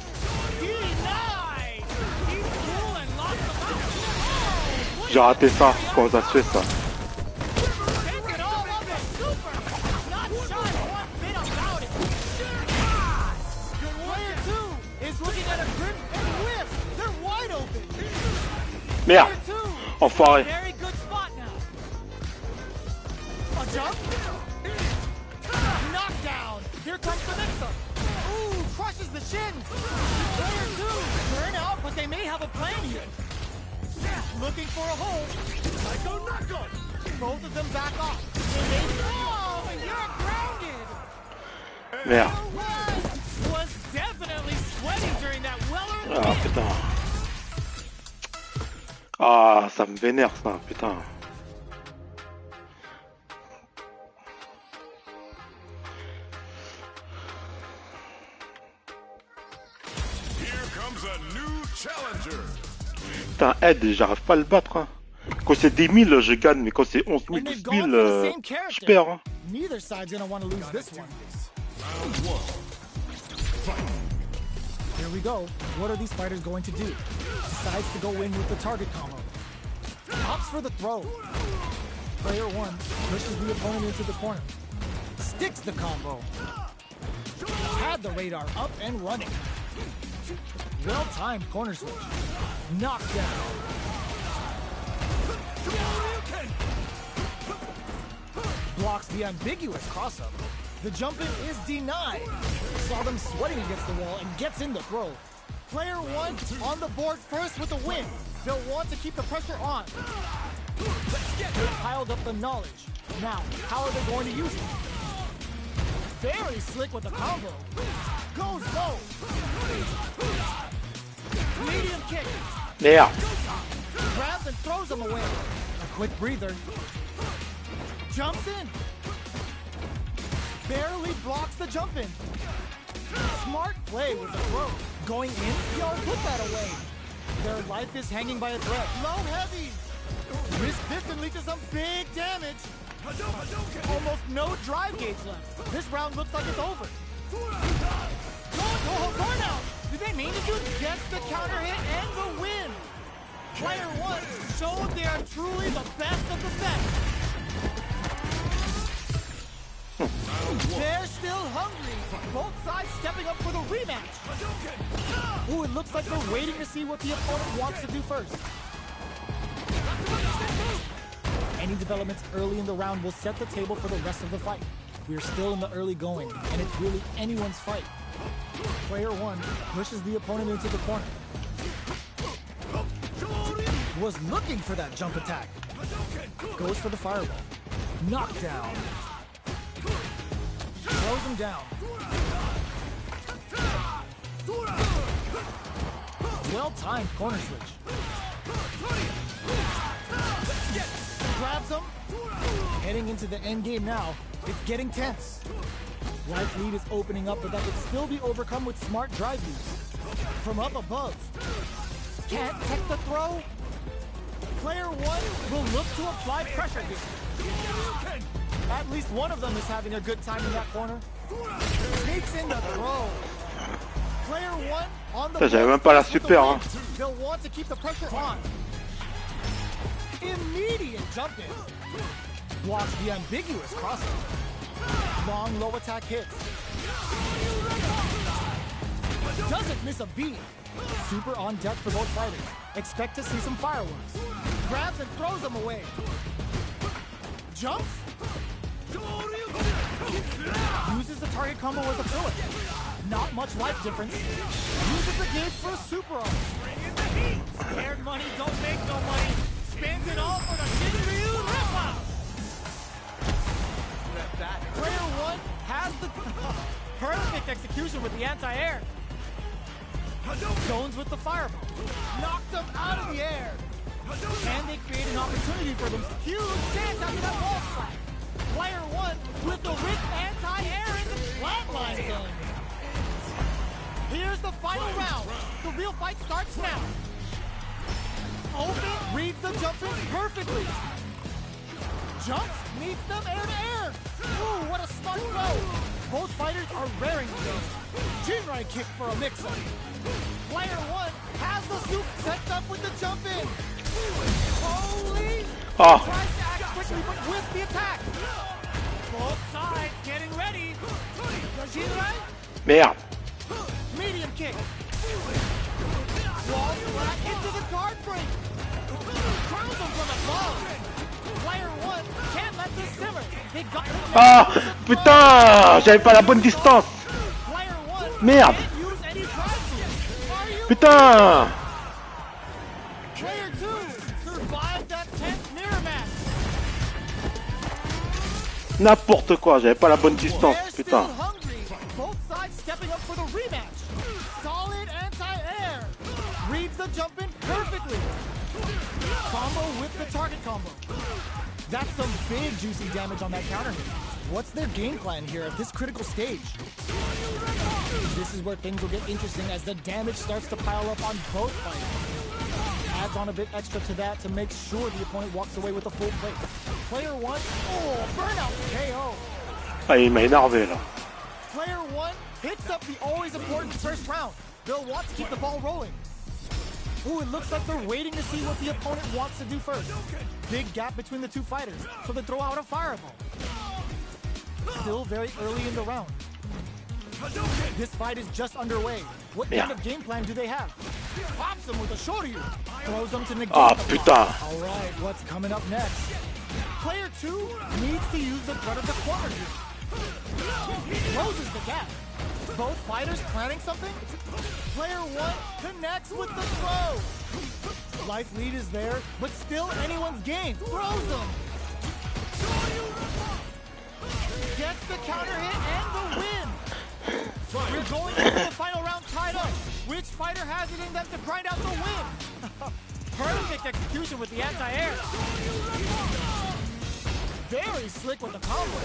Denied! He's cool and locks them out. Oh, J'ai raté ça, comment ça se fait ça? taking all of it. Super! Not shy one bit about it. Player 2 is looking at a grip and whiff. They're wide open. Merde. Enfoiré. Very good spot now. A jump. Knockdown. Here comes the mix-up. Ooh, crushes the shins. Player 2 burn out, but they may have a plan here. Looking for a hold. Both of them back off. Oh, and you're grounded. Merde. Was definitely sweating during that well-earned Ah putain. Ah, ça me vénère ça, putain. Here comes a new challenger. Putain, Ed, j'arrive pas à le battre. Hein. Quand c'est des 1000, je gagne, mais quand c'est 11 000, And 12 they've 000, gone for the same je character. perds. Hein. Neither side's gonna want to lose this one. Round one. Fight. Here we go. What are these fighters going to do? Decides to go in with the target combo. Opts for the throw. Player one pushes the opponent into the corner. Sticks the combo. Had the radar up and running. Well-timed corner switch. Knocked down. Blocks the ambiguous crossup. The jump in is denied. Saw them sweating against the wall and gets in the throw. Player one on the board first with the win. They'll want to keep the pressure on. They piled up the knowledge. Now, how are they going to use it? Very slick with the combo. Goes low. Medium kick. Merde. Grabs and throws him away. A quick breather. Jumps in. Barely blocks the jump in. Smart play with the throw. Going in, yo, put that away. Their life is hanging by a thread. Low heavy. Risk this and leads to some big damage. Almost no drive gauge left. This round looks like it's over. Going out. Did they mean to do it? Gets the counter hit and the win. Player one showed they are truly the best of the best. They're still hungry. Both sides stepping up for the rematch. Ooh, it looks like they're waiting to see what the opponent wants to do first. Any developments early in the round will set the table for the rest of the fight. We are still in the early going, and it's really anyone's fight. Player one pushes the opponent into the corner. Was looking for that jump attack. Goes for the fireball. Knockdown. Throws him down. Well-timed corner switch. Grabs him. Heading into the end game now. It's getting tense. Life lead is opening up, but that could still be overcome with smart drive use. From up above. Can't tech the throw. Player one will look to apply pressure here. At least one of them is having a good time in that corner. Sneaks in the throw. Player one on the J'avais même pas la super. Hein. They'll want to keep the pressure on. Immediate jump in. Blocks the ambiguous crossover. Long low attack hits. Doesn't miss a beat. Super on deck for both fighters. Expect to see some fireworks. Grabs and throws them away. Jumps. Uses the target combo as a filler. Not much life difference. Uses the gauge for a super arm. Bring in the heat. Scared money don't make no money. Spins it all for the Shinryu rip-out. Player one has the perfect execution with the anti-air. Jones with the fireball. Knocked them out of the air. And they create an opportunity for them. Huge chance after that wall slide. Player one with the rip anti-air in the flatline zone. Here's the final round. The real fight starts now. Open reads the jump in perfectly. Jumps, meets them air to air. Ooh, what a smart throw. Both fighters are raring to go. Jinrai kick for a mix-up. Player one has the soup set up with the jump in. Holy! Oh. Tries to act quickly, but with the attack. Both sides getting ready. The Jinrai, Merde. medium kick. Walls flat into the guard break. Crowns him from above. Player one can't let this simmer. They got Ah, putain, j'avais pas la bonne distance. Player one Merde. can't use any drive tools. Are you Putain. Player two survived that tense mirror match. N'importe quoi, j'avais pas la bonne distance. They're still Putain. hungry. Both sides stepping up for the rematch. Solid anti-air. Reads the jump in perfectly. Combo with the target combo. That's some big juicy damage on that counter hit. What's their game plan here at this critical stage? This is where things will get interesting as the damage starts to pile up on both fighters. Adds on a bit extra to that to make sure the opponent walks away with a full plate. Player 1, oh, burnout KO. Ah, il m'a énervé là. Player 1 picks up the always important first round. They'll want to keep the ball rolling. Ooh, it looks like they're waiting to see what the opponent wants to do first. Big gap between the two fighters, so they throw out a fireball. Still very early in the round. This fight is just underway. What kind of game plan do they have? Pops him with a shoryu. Throws him to negate Ah, the putain. block. All right, what's coming up next? Player 2 needs to use the threat of the corner here. Closes the gap. Both fighters planning something? Player 1 connects with the throw. Life lead is there, but still anyone's game. Throws them. Gets the counter hit and the win. We're going into the final round tied up. Which fighter has it in them to grind out the win? Perfect execution with the anti-air. Very slick with the combo.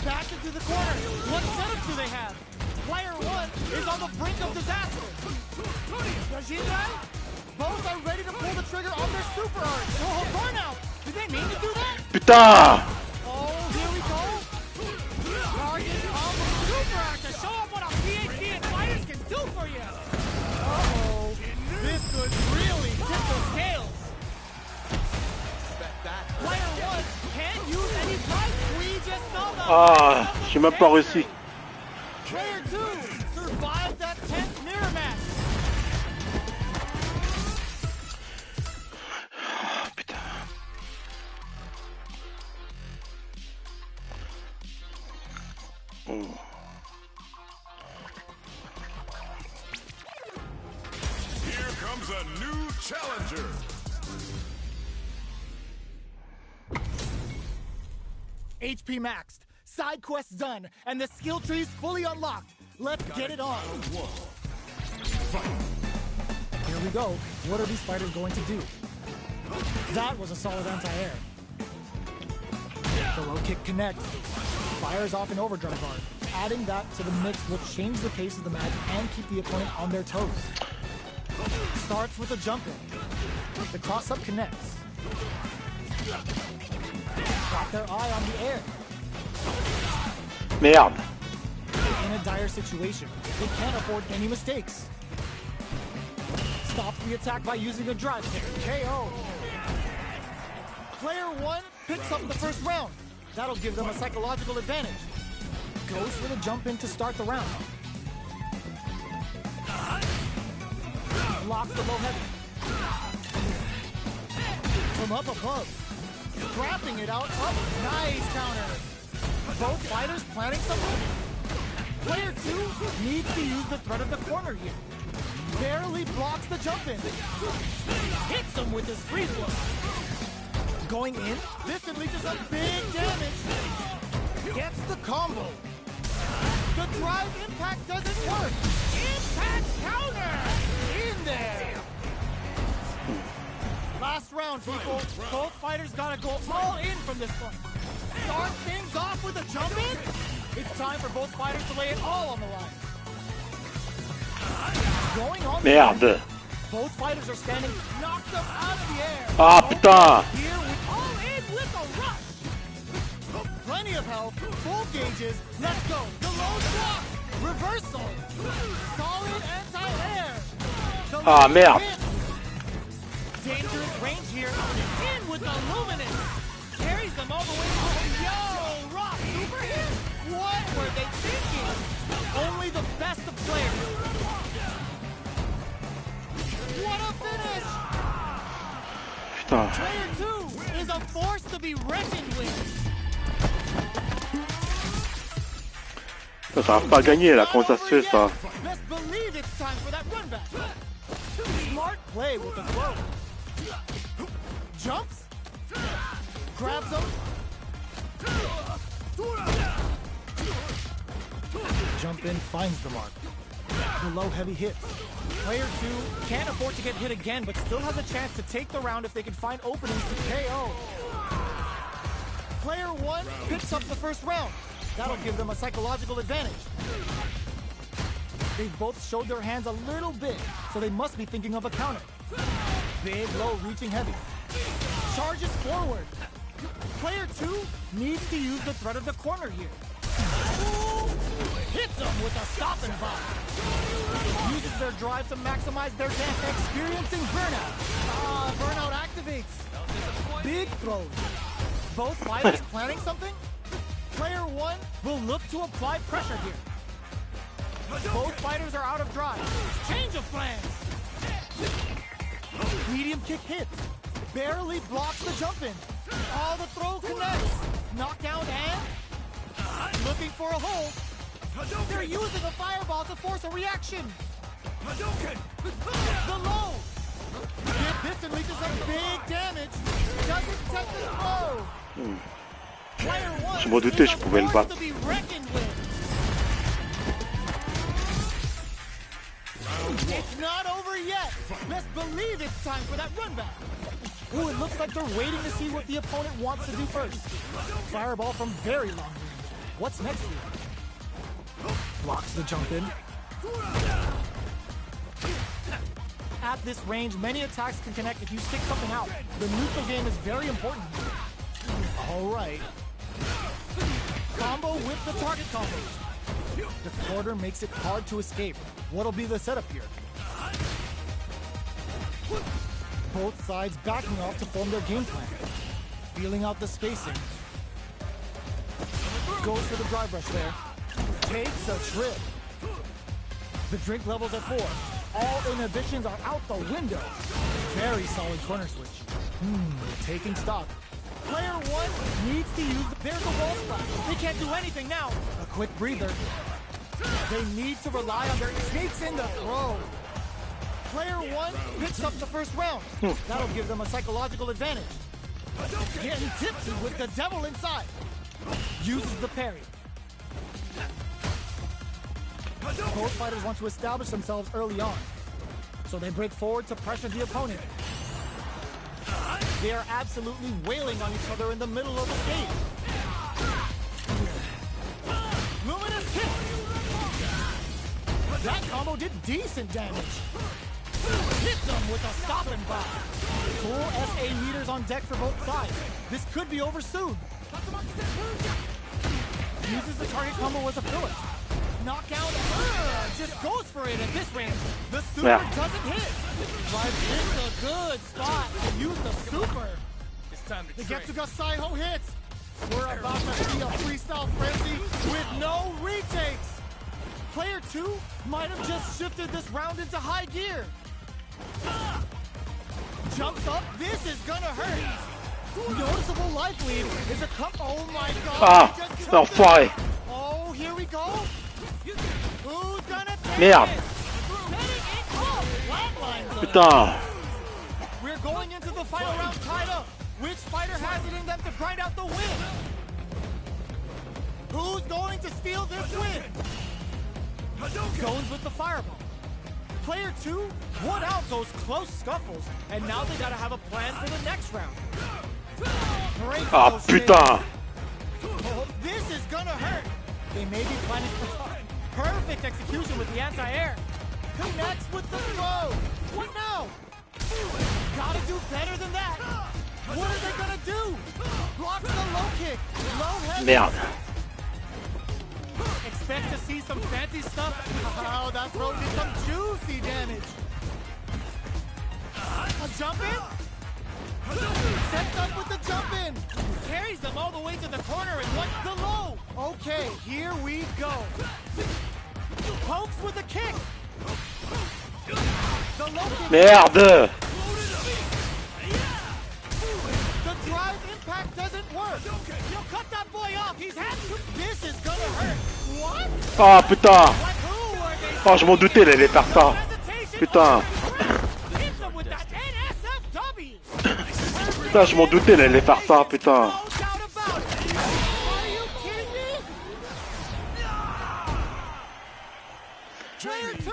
Back into the corner. What setup do they have? Player 1 is on the brink of disaster. Both are ready to pull the trigger on their super art. Oh, burnout! Did they mean to do that? Putain! Oh, here we go. Target combo super art to show them what a PhD in fighters can do for you. Uh-oh. This could really tip the scales. Player 1 can't use any price. We just saw that. Ah, j'ai même pas réussi. Player 2 survived that tense mirror match. Ah, putain. Oh. Here comes a new challenger. HP maxed, side quests done, and the skill tree's fully unlocked. Let's get it on. Here we go. What are these fighters going to do? That was a solid anti-air. The low kick connects. Fires off an overdrive guard. Adding that to the mix will change the pace of the match and keep the opponent on their toes. Starts with a jump in. The cross-up connects. Got their eye on the air. Merde. In a dire situation, they can't afford any mistakes. Stops the attack by using a drive kick. KO. Player 1 picks up the first round. That'll give them a psychological advantage. Goes for the jump in to start the round. Blocks the low heavy. From up above. Scrapping it out up. Nice counter. Both fighters planning something? Player 2 needs to use the threat of the corner here. Barely blocks the jump in. Hits him with his free throw. Going in, this unleashes a big damage. Gets the combo. The drive impact doesn't work. Impact counter! In there! Last round, people. Both fighters gotta go all in from this one. Start things off with a jump in. It's time for both fighters to lay it all on the line. Going on the Merde. line, both fighters are standing, knock them out of the air. Ah, putain. Here with all in with a rush. Plenty of health, full gauges. Let's go. The low block. Reversal. Solid anti-air. Ah, merde. Dangerous range here. In with the luminous. Carries them all the way to Yo, Rock super hit. What were they thinking? Only the best of players. What a finish! Putain. Player 2 is a force to be reckoned with. Ça va pas gagner là, comment ça se fait ça? Best believe it's time for that run back. Smart play with the throw. Jumps. Grabs him. Jump in, finds the mark. The low heavy hit. Player 2 can't afford to get hit again, but still has a chance to take the round if they can find openings to KO. Player 1 picks up the first round. That'll give them a psychological advantage. They both showed their hands a little bit, so they must be thinking of a counter. Big, low, reaching heavy. Charges forward. Player 2 needs to use the threat of the corner here. Hits them with a stop and pop. Uses their drive to maximize their damage, experiencing burnout. Burnout activates. Big throws. Both fighters planning something? Player 1 will look to apply pressure here. Both fighters are out of drive. Change of plans. Medium kick hits. Barely blocks the jump in. All the throw connects. Knockdown and looking for a hole. They're using a fireball to force a reaction. The low. This unleashes some big damage. Doesn't test the throw. Player 1 Je m'en doutais, je pouvais le is battre. to be reckoned with. It's not over yet. Let's believe it's time for that run back. Ooh, it looks like they're waiting to see what the opponent wants to do first. Fireball from very long range. What's next here? Blocks the jump in. At this range, many attacks can connect if you stick something out. The neutral game is very important here. All right. Combo with the target combo. The quarter makes it hard to escape. What'll be the setup here? Both sides backing off to form their game plan. Feeling out the spacing. Goes for the drive rush there. Takes a trip. The drink level's at 4. All inhibitions are out the window. Very solid corner switch. Taking stock. Player 1 needs to use... There's a wall splash. They can't do anything now. A quick breather. They need to rely on their... Sneaks in the throw. Player 1 picks up the first round. That'll give them a psychological advantage. Getting tipsy with the devil inside. Uses the parry. Both fighters want to establish themselves early on, so they break forward to pressure the opponent. They are absolutely wailing on each other in the middle of the stage. Luminous kick! That combo did decent damage. Hits them with a stop and block. Full SA meters on deck for both sides. This could be over soon. Uses the target combo as a filler. Knockout, just goes for it at this range. The super doesn't hit. Drives in a good spot to use the super. It's time to The train. Getsuga Saiho hits. We're about to see a freestyle frenzy with no retakes. Player 2 might have just shifted this round into high gear. Jumps up, this is gonna hurt. Noticeable life lead is a cup. Oh my god. He just choked it. Oh, here we go. Who's gonna take Merde. it? Oh, flatlines it. Putain. We're going into the final round tied up. Which fighter has it in them to grind out the win? Who's going to steal this win? Goes with the fireball. Player 2 won out those close scuffles, and now they gotta have a plan for the next round. Breaks Ah those putain. Oh, this is gonna hurt. They may be planning for perfect execution with the anti-air. Connects with the throw. What now? Gotta do better than that. What are they gonna do? Blocks the low kick. Low head. Merde. Expect to see some fancy stuff. Oh, that throw did some juicy damage. A jump in? Sets up with the jump in. Carries them all the way to the corner and what? The low. Okay, here we go. Pokes with a kick. The low kick. Merde. The drive impact doesn't work. You'll cut that boy off. He's had to. This is gonna hurt. What? Ah putain. What? Who are they? Oh, je m'en doutais, elle allait faire ça. Putain. Hits them with that NSFW. Putain, je m'en doutais, elle allait faire ça, putain. No doubt about it. Are you kidding me? Player 2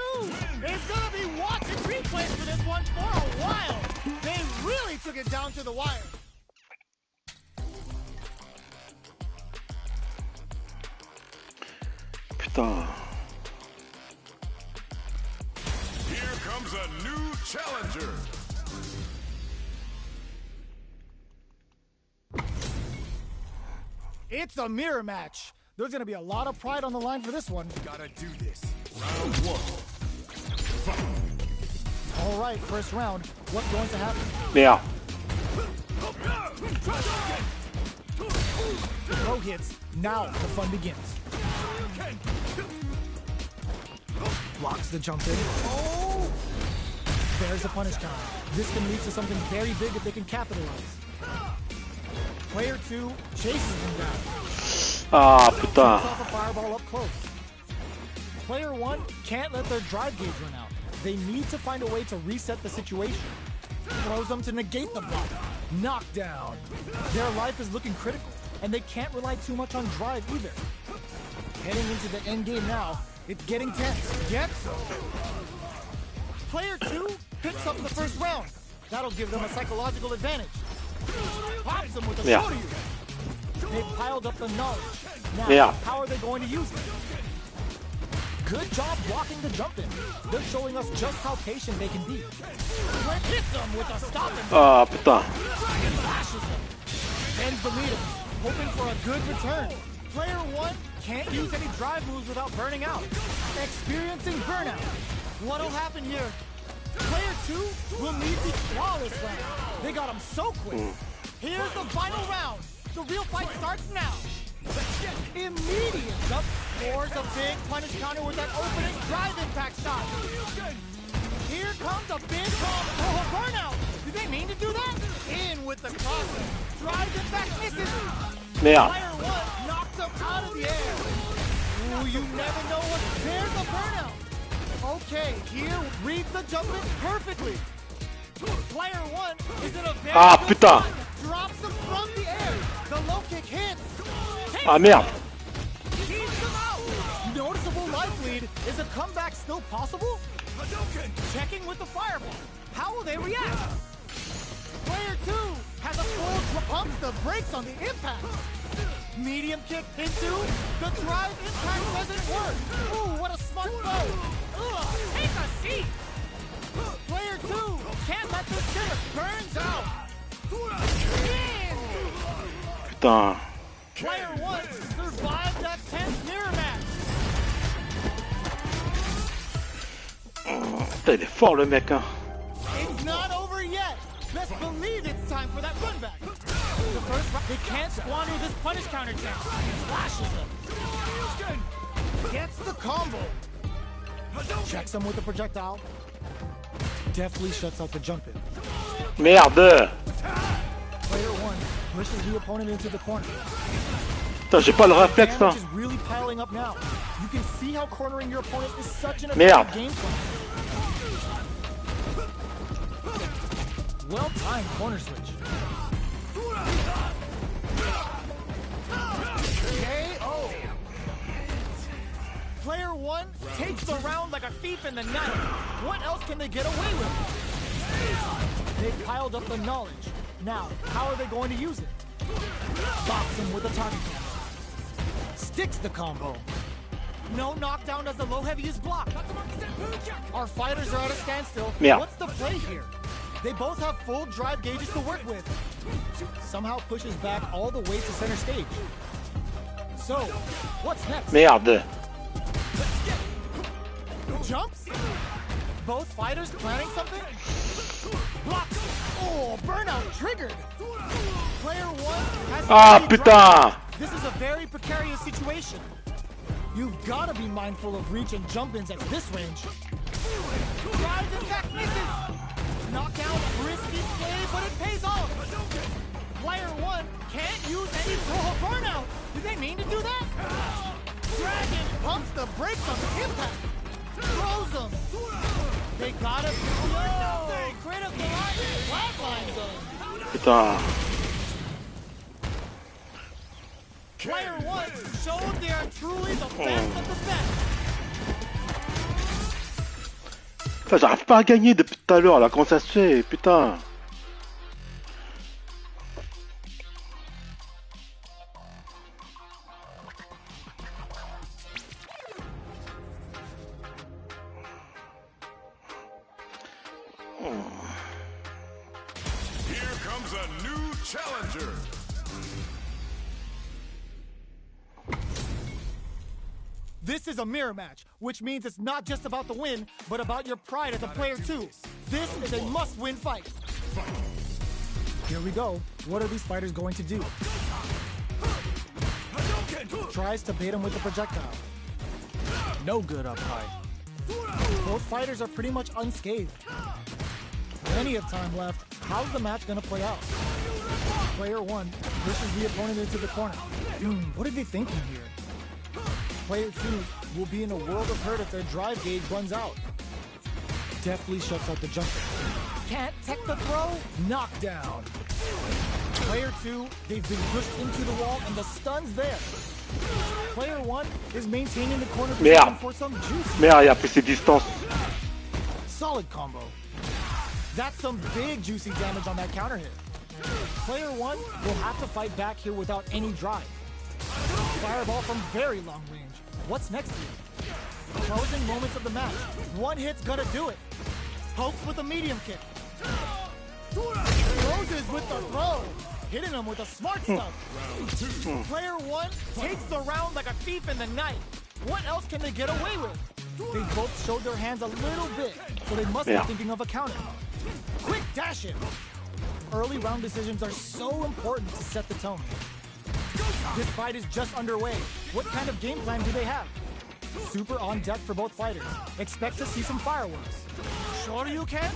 is gonna be watching replays for this one for a while. They really took it down to the wire. Putain. new challenger. It's a mirror match. There's gonna be a lot of pride on the line for this one. Gotta do this. Round one. All right, first round. What's going to happen? Merde. Throw hits. Now the fun begins. Blocks the jump in. Oh! There's a punish counter. This can lead to something very big if they can capitalize. Player 2 chases him down. Ah, Shoots putain. off a fireball up close. Player 1 can't let their drive gauge run out. They need to find a way to reset the situation. Throws them to negate the block. Knockdown. Their life is looking critical, and they can't rely too much on drive either. Heading into the end game now, it's getting tense. Gets Player 2 picks up the first round. That'll give them a psychological advantage. Pops them with a Yeah. shoulder. They've piled up the knowledge. Now, Yeah. how are they going to use it? Good job blocking the jump in. They're showing us just how patient they can be. Brent hits them with a stop and Ah, putain. flashes them. Bends the meter, hoping for a good return. Player 1 can't use any drive moves without burning out. Experiencing burnout. What'll happen here? Player 2 will need the flawless round. They got him so quick. Here's the final round. The real fight starts now. Immediate jump scores a big punish counter with that opening drive impact shot. Here comes a big combo burnout. Did they mean to do that? In with the crosser. Drive impact misses. Merde. Player 1 knocks them out of the air. Ooh, you never know what. There's the burnout. Okay, here reads the jump in perfectly. Player 1 is in a very Ah, good putain. spot. Drops them from the air. The low kick hits. Ah, merde. Keeps them out. Noticeable life lead. Is a comeback still possible? Checking with the fireball. How will they react? Player 2 has a full pumps the brakes on the impact. Medium kick into the drive impact doesn't work. Ooh, what a smart throw. Ugh, take a seat. Player 2 can't let this trigger. Burns out. In. Putain. Player 1 survived that tense mirror match. Putain, il est fort le mec, hein. It's not over yet. Let's believe it's time for that run back. The first round, they can't squander this punish counter chance. Flashes him. Gets the combo. Checks him with a projectile. Deftly shuts out the jump in. Merde. Player 1 pushes the opponent into the corner. Putain, j'ai pas le réflexe, hein. Damage is really piling up now. You can see how cornering your opponent is such an Merde. effective game plan. Well-timed corner switch. KO. Player 1 takes the round like a thief in the night. What else can they get away with? They've piled up the knowledge. Now, how are they going to use it? Box him with a target camera. Sticks the combo. No knockdown as the low heavy is blocked. Our fighters are at a standstill. Merde. What's the play here? They both have full drive gauges to work with. Somehow pushes back all the way to center stage. So, what's next? Merde. Jumps? Both fighters planning something? Blocks. Oh, burnout triggered. Player 1 has Ah, already putain. dropped. This is a very precarious situation. You've got to be mindful of reach and jump-ins at this range. Drives and back misses. Knockout, risky play, but it pays off. Player 1 can't use any burnout. Did they mean to do that? Dragon pumps the brakes on the impact. Throws them. They got him. No! Critical line. Flatlines them. Putain. Player 1 showed they are truly the best of the best. Putain, j'arrive pas à gagner depuis tout à l'heure là, comment ça se fait, putain. Here comes a new challenger. This is a mirror match, which means it's not just about the win, but about your pride as a player too. This is a must-win fight. Here we go. What are these fighters going to do? Tries to bait him with the projectile. No good up high. Both fighters are pretty much unscathed. Plenty of time left. How's the match gonna play out? Player 1 pushes the opponent into the corner. What are they thinking here? Player 2 will be in a world of hurt if their drive gauge runs out. Deftly shuts out the jumper. Can't tech the throw? Knockdown. Player 2, they've been pushed into the wall and the stun's there. Player 1 is maintaining the corner position for some juicy. Merde, il a pris ses distances. Solid combo. That's some big juicy damage on that counter hit. Player 1 will have to fight back here without any drive. Fireball from very long range. What's next here? Closing moments of the match. One hit's gonna do it. Pokes with a medium kick. Closes with the throw. Hitting him with the smart stuff. Player 1 takes the round like a thief in the night. What else can they get away with? They both showed their hands a little bit, so they must be thinking of a counter. Quick dash in. Early round decisions are so important to set the tone. This fight is just underway. What kind of game plan do they have? Super on deck for both fighters. Expect to see some fireworks. Sure you can?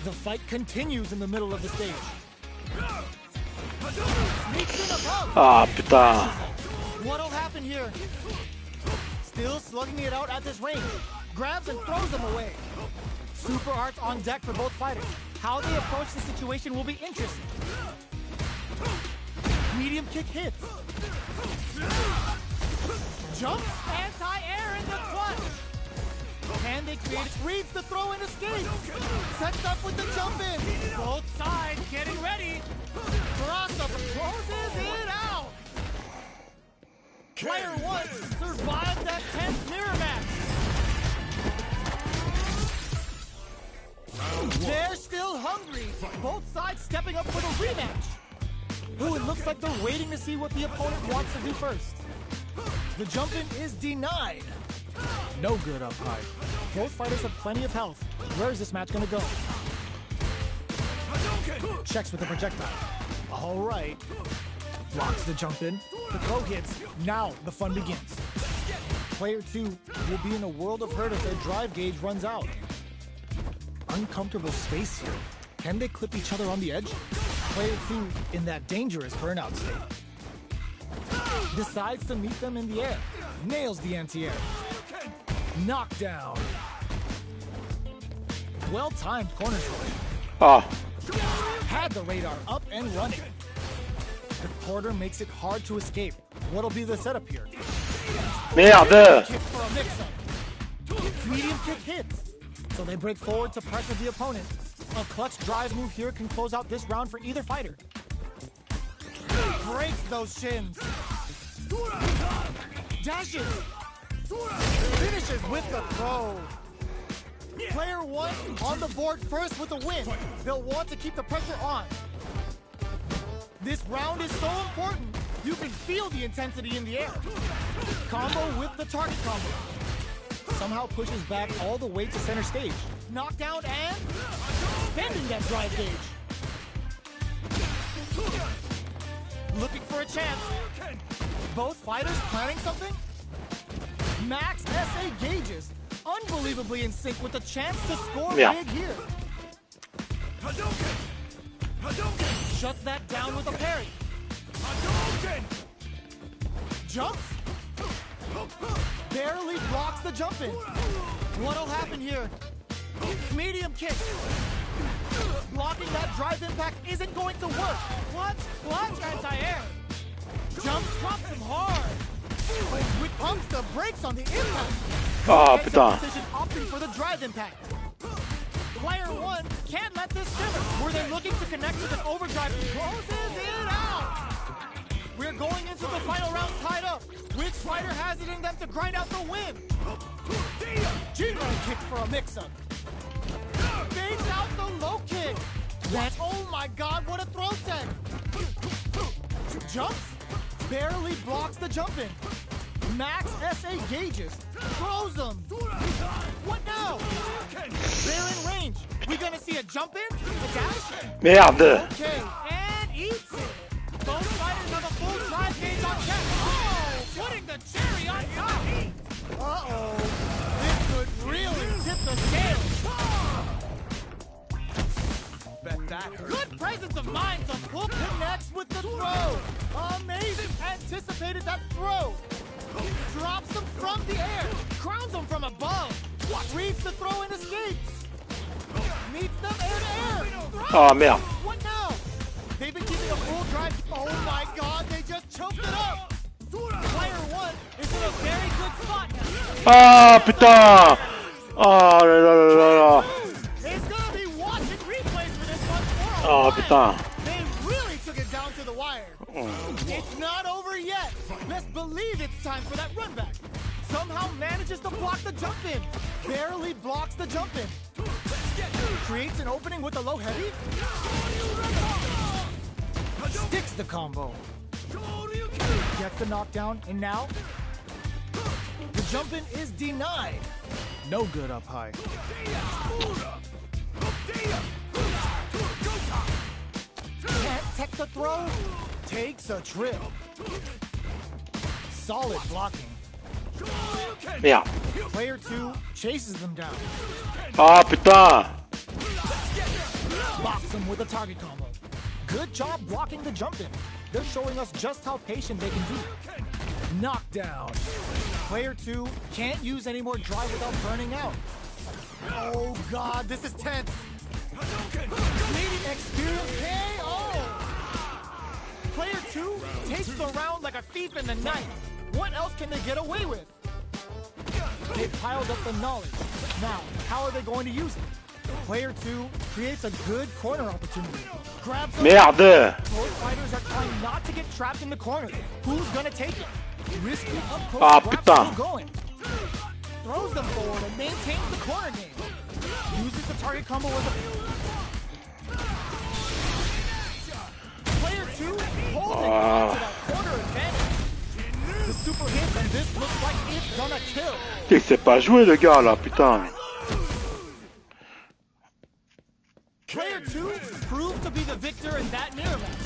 The fight continues in the middle of the stage. Sneaks in a pump. Ah, putain. What'll happen here? Still slugging it out at this range. Grabs and throws them away. Super arts on deck for both fighters. How they approach the situation will be interesting. Medium kick hits. Jump. Anti-air in the clutch. Can they create? Reads the throw and escape. Sets up with the jump in. Both sides getting ready. Cross up and closes it out. Player 1 survived that tense mirror match. They're still hungry. Both sides stepping up for the rematch. Ooh, it looks like they're waiting to see what the opponent wants to do first. The jump in is denied. No good up high. Both fighters have plenty of health. Where is this match gonna go? Checks with the projectile. All right. Blocks the jump in. The throw hits. Now the fun begins. Player 2 will be in a world of hurt if their drive gauge runs out. Uncomfortable space here. Can they clip each other on the edge? Player 2 in that dangerous burnout state. Decides to meet them in the air. Nails the anti-air. Knockdown. Well-timed corner swing. Ah. Had the radar up and running. The quarter makes it hard to escape. What'll be the setup here? Merde. Kick for a mix-up. Medium kick hits. So they break forward to pressure the opponent. A clutch drive move here can close out this round for either fighter. Breaks those shins. Dashes. Finishes with the throw. Player 1 on the board first with a win. They'll want to keep the pressure on. This round is so important. You can feel the intensity in the air. Combo with the target combo. Somehow pushes back all the way to center stage. Knockdown and bending that drive gauge. Looking for a chance. Both fighters planning something? Max SA gauges. Unbelievably in sync with a chance to score big here. Shuts that down with a parry. Jumps. Barely blocks the jump in. What'll happen here? Medium kick. Blocking that drive impact isn't going to work. Clutch, anti-air. Jump, drops him hard. Which pumps the brakes on the impact. Ah, putain. Decision opting for the drive impact. Player 1 can't let this simmer. Were they looking to connect with an overdrive? Closes it out. We're going into the final round tied up. Which fighter has it in them to grind out the win? G-line kick for a mix-up. Fades out the Man, oh my god, what a throw tech! Jumps, barely blocks the jump in. Max SA gauges, throws them. What now? They're in range. We gonna see a jump in? A dash? Merde. Okay, and eats it. Both fighters have a full drive gauge on deck. Oh, Putting the cherry on top. uh-oh. This could really tip the scales. Bet that hurt. Good presence of mind to pull connects with the throw. Amazing. Anticipated that throw. Drops them from the air. Crowns them from above. Reads the throw and escapes. Meets them air to air. Ah merde. What now? They've been keeping a full drive. Oh my god, they just choked it up. Player one is in a very good spot now. Ah putain. Oh là là là là là. It's gonna be watching replays for this one for a Oh while. putain. They really took it down to the wire. It's not over yet. Let's believe it's time for that run back. Somehow manages to block the jump in. Barely blocks the jump in. Creates an opening with a low heavy. Sticks the combo. Gets the knockdown, and now the jump in is denied. No good up high. Can't tech the throw. Takes a trip. Solid blocking. Merde. Player two chases them down. Ah putain. Box them with a target combo. Good job blocking the jump in. They're showing us just how patient they can be. Knockdown. Player two can't use any more drive without burning out. Oh god, this is tense. Leading experience KO. Player two takes the round like a thief in the night. What else can they get away with? They piled up the knowledge. Now, how are they going to use it? Player two creates a good corner opportunity. Grabs them. Merde. Both fighters are trying not to get trapped in the corner. Who's gonna take it? Risky up close Ah, grab putain. still going. Throws them forward and maintains the corner game. Uses the target combo as a... Player two holding on to that corner advantage. The super hit and this looks like it's gonna kill. Il sait pas jouer le gars là, putain. Player two proved to be the victor in that mirror match.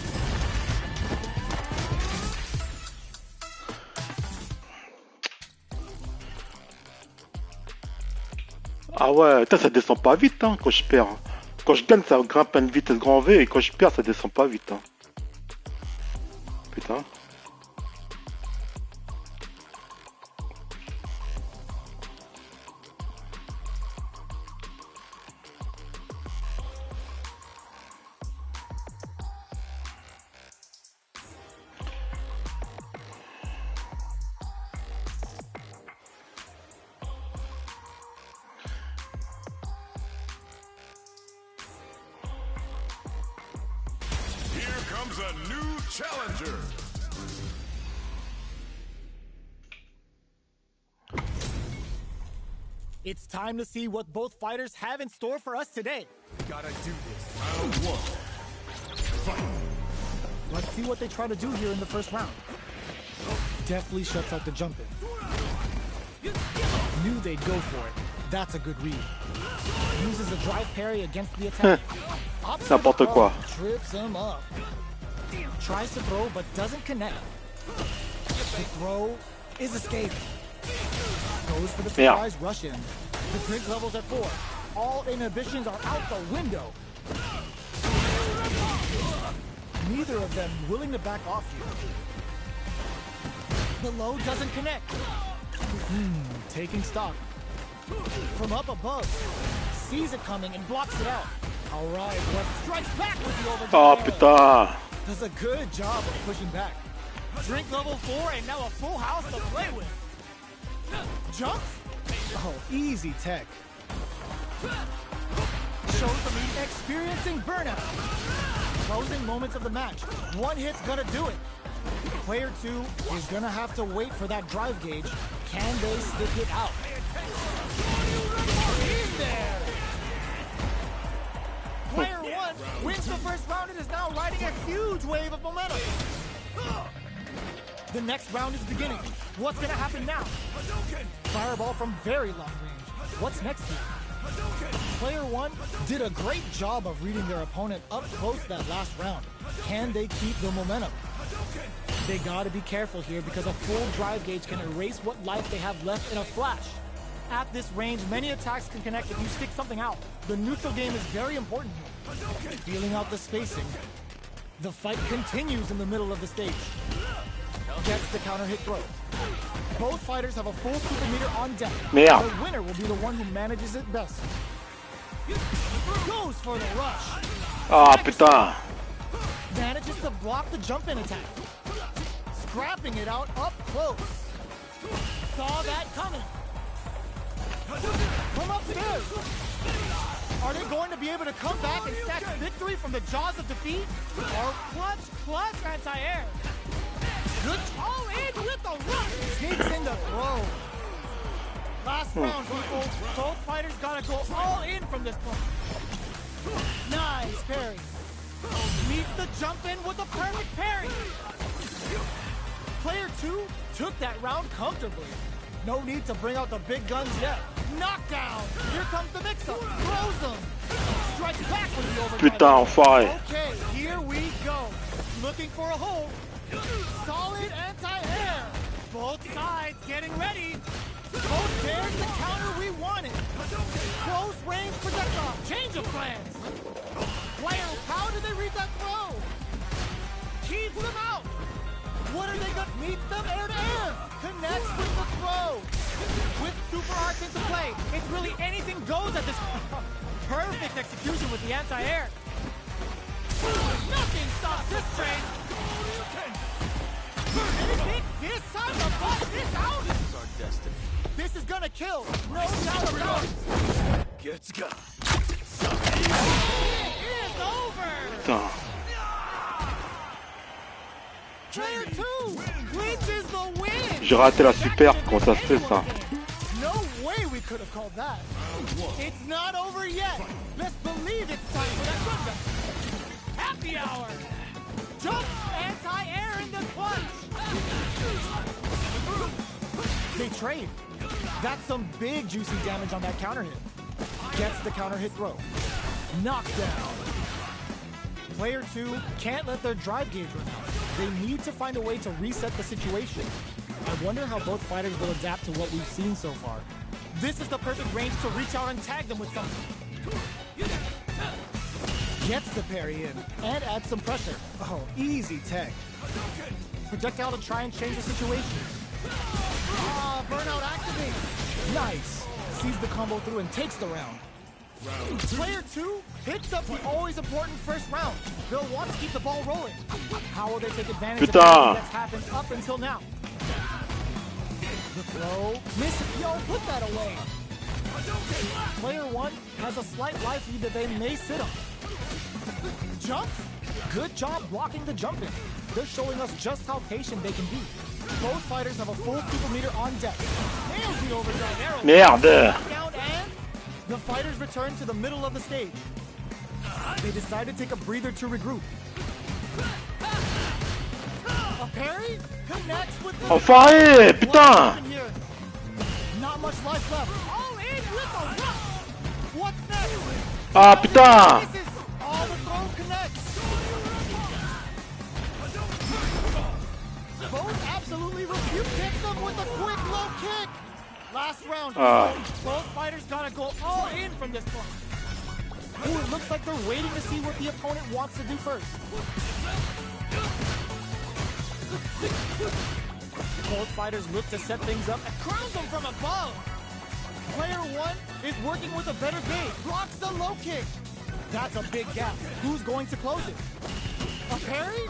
Ah ouais, putain, ça descend pas vite hein, quand je perds. Quand je gagne, ça grimpe à une vitesse grand V et quand je perds, ça descend pas vite. Hein. Putain. Here comes a new challenger. It's time to see what both fighters have in store for us today. Gotta do this. Round one. Let's see what they try to do here in the first round. Definitely shuts out the jump in. Knew they'd go for it. That's a good read. Uses a drive parry against the attack. N'importe quoi. Trips him up. Tries to throw but doesn't connect. The throw is escaped. Goes for the surprise rush in. The drink level's at 4. All inhibitions are out the window. Neither of them willing to back off here. The low doesn't connect. Taking stock. From up above. Sees it coming and blocks it out. Alright, what strikes back with the overdrive. Oh putain. Does a good job of pushing back. Drink level 4 and now a full house to play with. Jump? Oh, easy tech. Shows them he's experiencing burnout. Closing moments of the match. One hit's gonna do it. Player 2 is gonna have to wait for that drive gauge. Can they stick it out? In there! Player 1 wins the first round and is now riding a huge wave of momentum. The next round is beginning. What's gonna happen now? Fireball from very long range. What's next here? Player 1 did a great job of reading their opponent up close that last round. Can they keep the momentum? They gotta be careful here because a full drive gauge can erase what life they have left in a flash. At this range, many attacks can connect if you stick something out. The neutral game is very important here. Feeling out the spacing. The fight continues in the middle of the stage. Gets the counter hit throw. Both fighters have a full super meter on deck. Yeah. The winner will be the one who manages it best. Goes for the rush. Ah, putain. Manages to block the jump-in attack. Scrapping it out up close. Saw that coming. From upstairs. Are they going to be able to come back and snatch victory from the jaws of defeat? Or clutch anti-air? Good all in with the rush. Sneaks in the throw. Last round, people. Both fighters gotta go all in from this point. Nice parry. Meets the jump in with a perfect parry. Player 2 took that round comfortably. No need to bring out the big guns yet. Knockdown. Here comes the mix-up. Throws them. Strikes back with the overdrive. Putain, enfoiré. Okay, here we go. Looking for a hold. Solid anti-air. Both sides getting ready. Both dares the counter we wanted. Close range projectile. Change of plans. Player, how did they read that throw? Keeps them out. What are they going to meet them air to air? Connects with the throw. With super arts into play, it's really anything goes at this. Perfect execution with the anti-air. Nothing stops this train. This time to bust this out. This is our destiny. This is gonna kill. No doubt about it. Gets got. It is over. Putain. Player 2 clinches the win. J'ai raté la super. Comment ça se fait ça? No way we could have called that. It's not over yet. Best believe it's time for that comeback. Happy hour. Jump anti-air in the punch. They trade. That's some big juicy damage on that counter hit. Gets the counter hit throw. Knockdown. Player 2 can't let their drive gauge run out. They need to find a way to reset the situation. I wonder how both fighters will adapt to what we've seen so far. This is the perfect range to reach out and tag them with something. Gets the parry in and adds some pressure. Oh, easy tag. Projectile to try and change the situation. Ah, burnout activates. Nice. Sees the combo through and takes the round. Player 2 picks up the always important first round. They'll want to keep the ball rolling. How will they take advantage of everything that's happened up until now? The throw. Miss it. Yo, put that away. Player 1 has a slight life lead that they may sit on. Jump. Good job blocking the jump in. They're showing us just how patient they can be. Both fighters have a full super meter on deck. Nails the overdrive arrow. Merde. Down and the fighters return to the middle of the stage. They decide to take a breather to regroup. A parry connects with the Enfoiré, putain. Not much life left. All in with a rush. What's next? Ah, putain. This is all the throw connects. Both absolutely rebuke kick them with a quick low kick. Last round. Both fighters gotta go all in from this point. Ooh, it looks like they're waiting to see what the opponent wants to do first. Both fighters look to set things up and crowns them from above. Player 1 is working with a better gauge. Blocks the low kick. That's a big gap. Who's going to close it? A parry?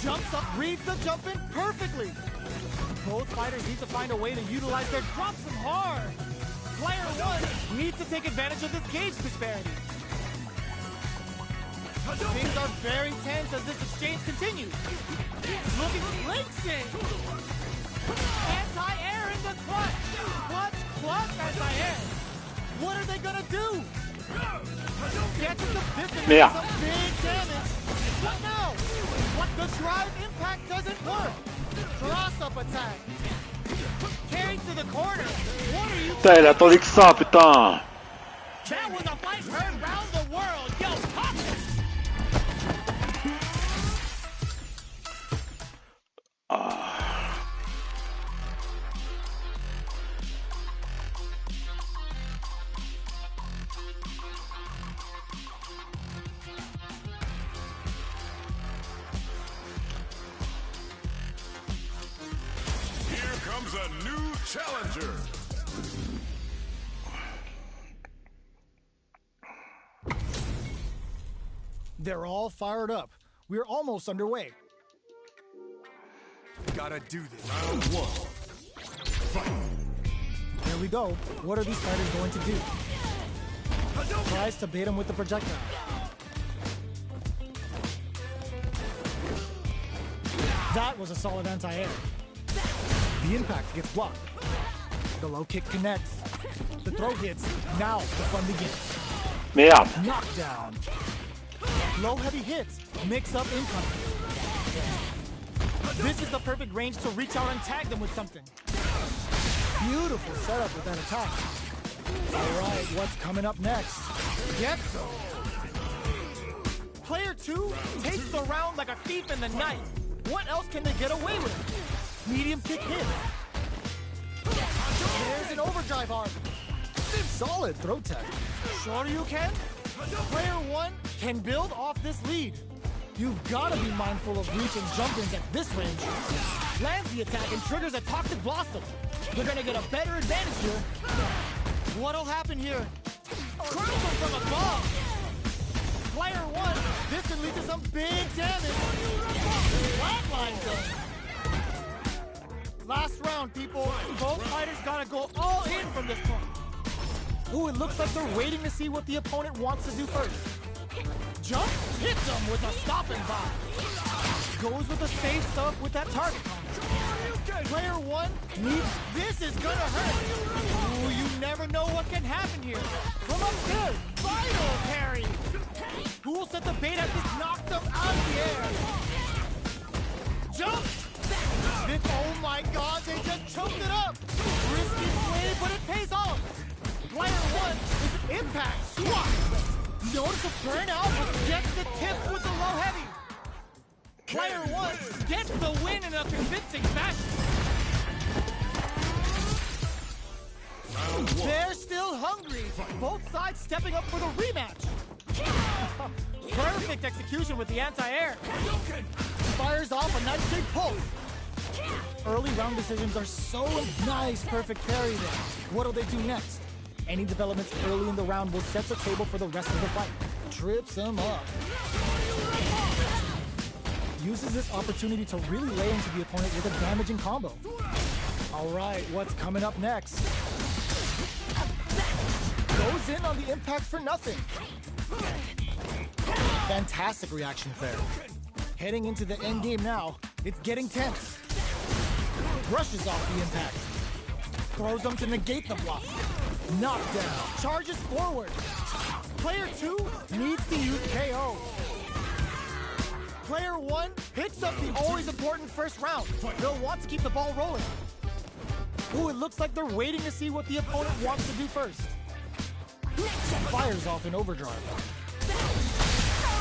Jumps up, reads the jump in perfectly. Both fighters need to find a way to utilize their drops them hard. Player 1 needs to take advantage of this gauge disparity. Things are very tense as this exchange continues. Looking links in. Anti-air in the clutch. Clutch anti-air. What are they gonna do? Gets Catches up this and Merde. some big damage. What now? What the drive impact doesn't work. Cross-up attack. Carried to the corner. What are you? Putain, il a attendu que ça, putain. That was a fight heard round the world. Yo, pop it. Here comes a new challenger. They're all fired up. We're almost underway. Gotta do this. Round one. Here we go. What are these fighters going to do? Tries to bait him with the projectile. That was a solid anti-air. The impact gets blocked. The low kick connects. The throw hits. Now the fun begins. Merde. Knockdown. Low heavy hits. Mix up incoming. This is the perfect range to reach out and tag them with something. Beautiful setup with that attack. All right, what's coming up next? Get some. Player 2 takes the round like a thief in the night. What else can they get away with? Medium kick hit. There's an overdrive arm. Solid throw tech. Sure you can? Player 1 can build off this lead. You've got to be mindful of reach and jump-ins at this range. Lands the attack and triggers a toxic blossom. They're going to get a better advantage here. What'll happen here? Crumble from above. Player 1, this can lead to some big damage. Flatline zone. Last round, people. Both fighters got to go all in from this point. Ooh, it looks like they're waiting to see what the opponent wants to do first. Jump, hits him with a stopping bomb. Goes with a safe stuff with that target bomb. Player 1 needs, this is gonna hurt. Ooh, you never know what can happen here. From up there, vital parry. Who will set the bait as this knocked them out of the air? Jump! This, oh my god, they just choked it up. Risky play, but it pays off. Player 1 is impact swap. Notice a burnout, but gets the tip with the low heavy. Player 1 gets the win in a convincing fashion. They're still hungry. Both sides stepping up for the rematch. Perfect execution with the anti-air. Fires off a nice big pulse. Early round decisions are so nice. Perfect parry there. What'll they do next? Any developments early in the round will set the table for the rest of the fight. Trips him up. Uses this opportunity to really lay into the opponent with a damaging combo. All right, what's coming up next? Goes in on the impact for nothing. Fantastic reactions there. Heading into the end game now, it's getting tense. Brushes off the impact. Throws them to negate the block. Knockdown. Charges forward. Player 2 needs to use KO. Player 1 picks up the always important first round. They'll want to keep the ball rolling. Ooh, it looks like they're waiting to see what the opponent wants to do first. Fires off an overdrive.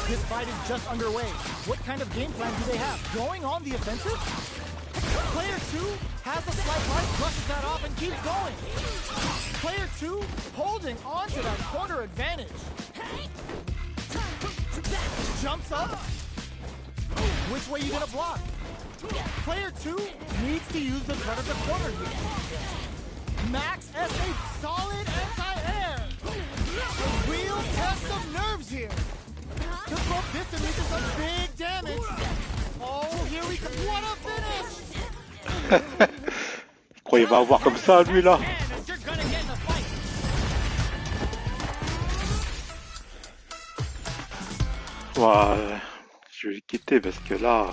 This fight is just underway. What kind of game plan do they have? Going on the offensive? Player 2 has a slight right, brushes that off and keeps going. Player 2 holding on to that corner advantage. Jumps up. Which way you gonna block? Player 2 needs to use the cut of the corner here. Max S8, solid anti-air. A real test of nerves here. To throw this and lead to some big damage. Oh, here we go. What a finish! Il croyait va avoir comme ça, lui, là. Ouais, je vais le quitter parce que là...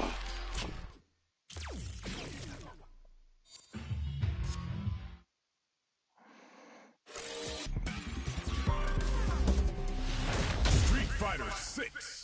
Fighter 6.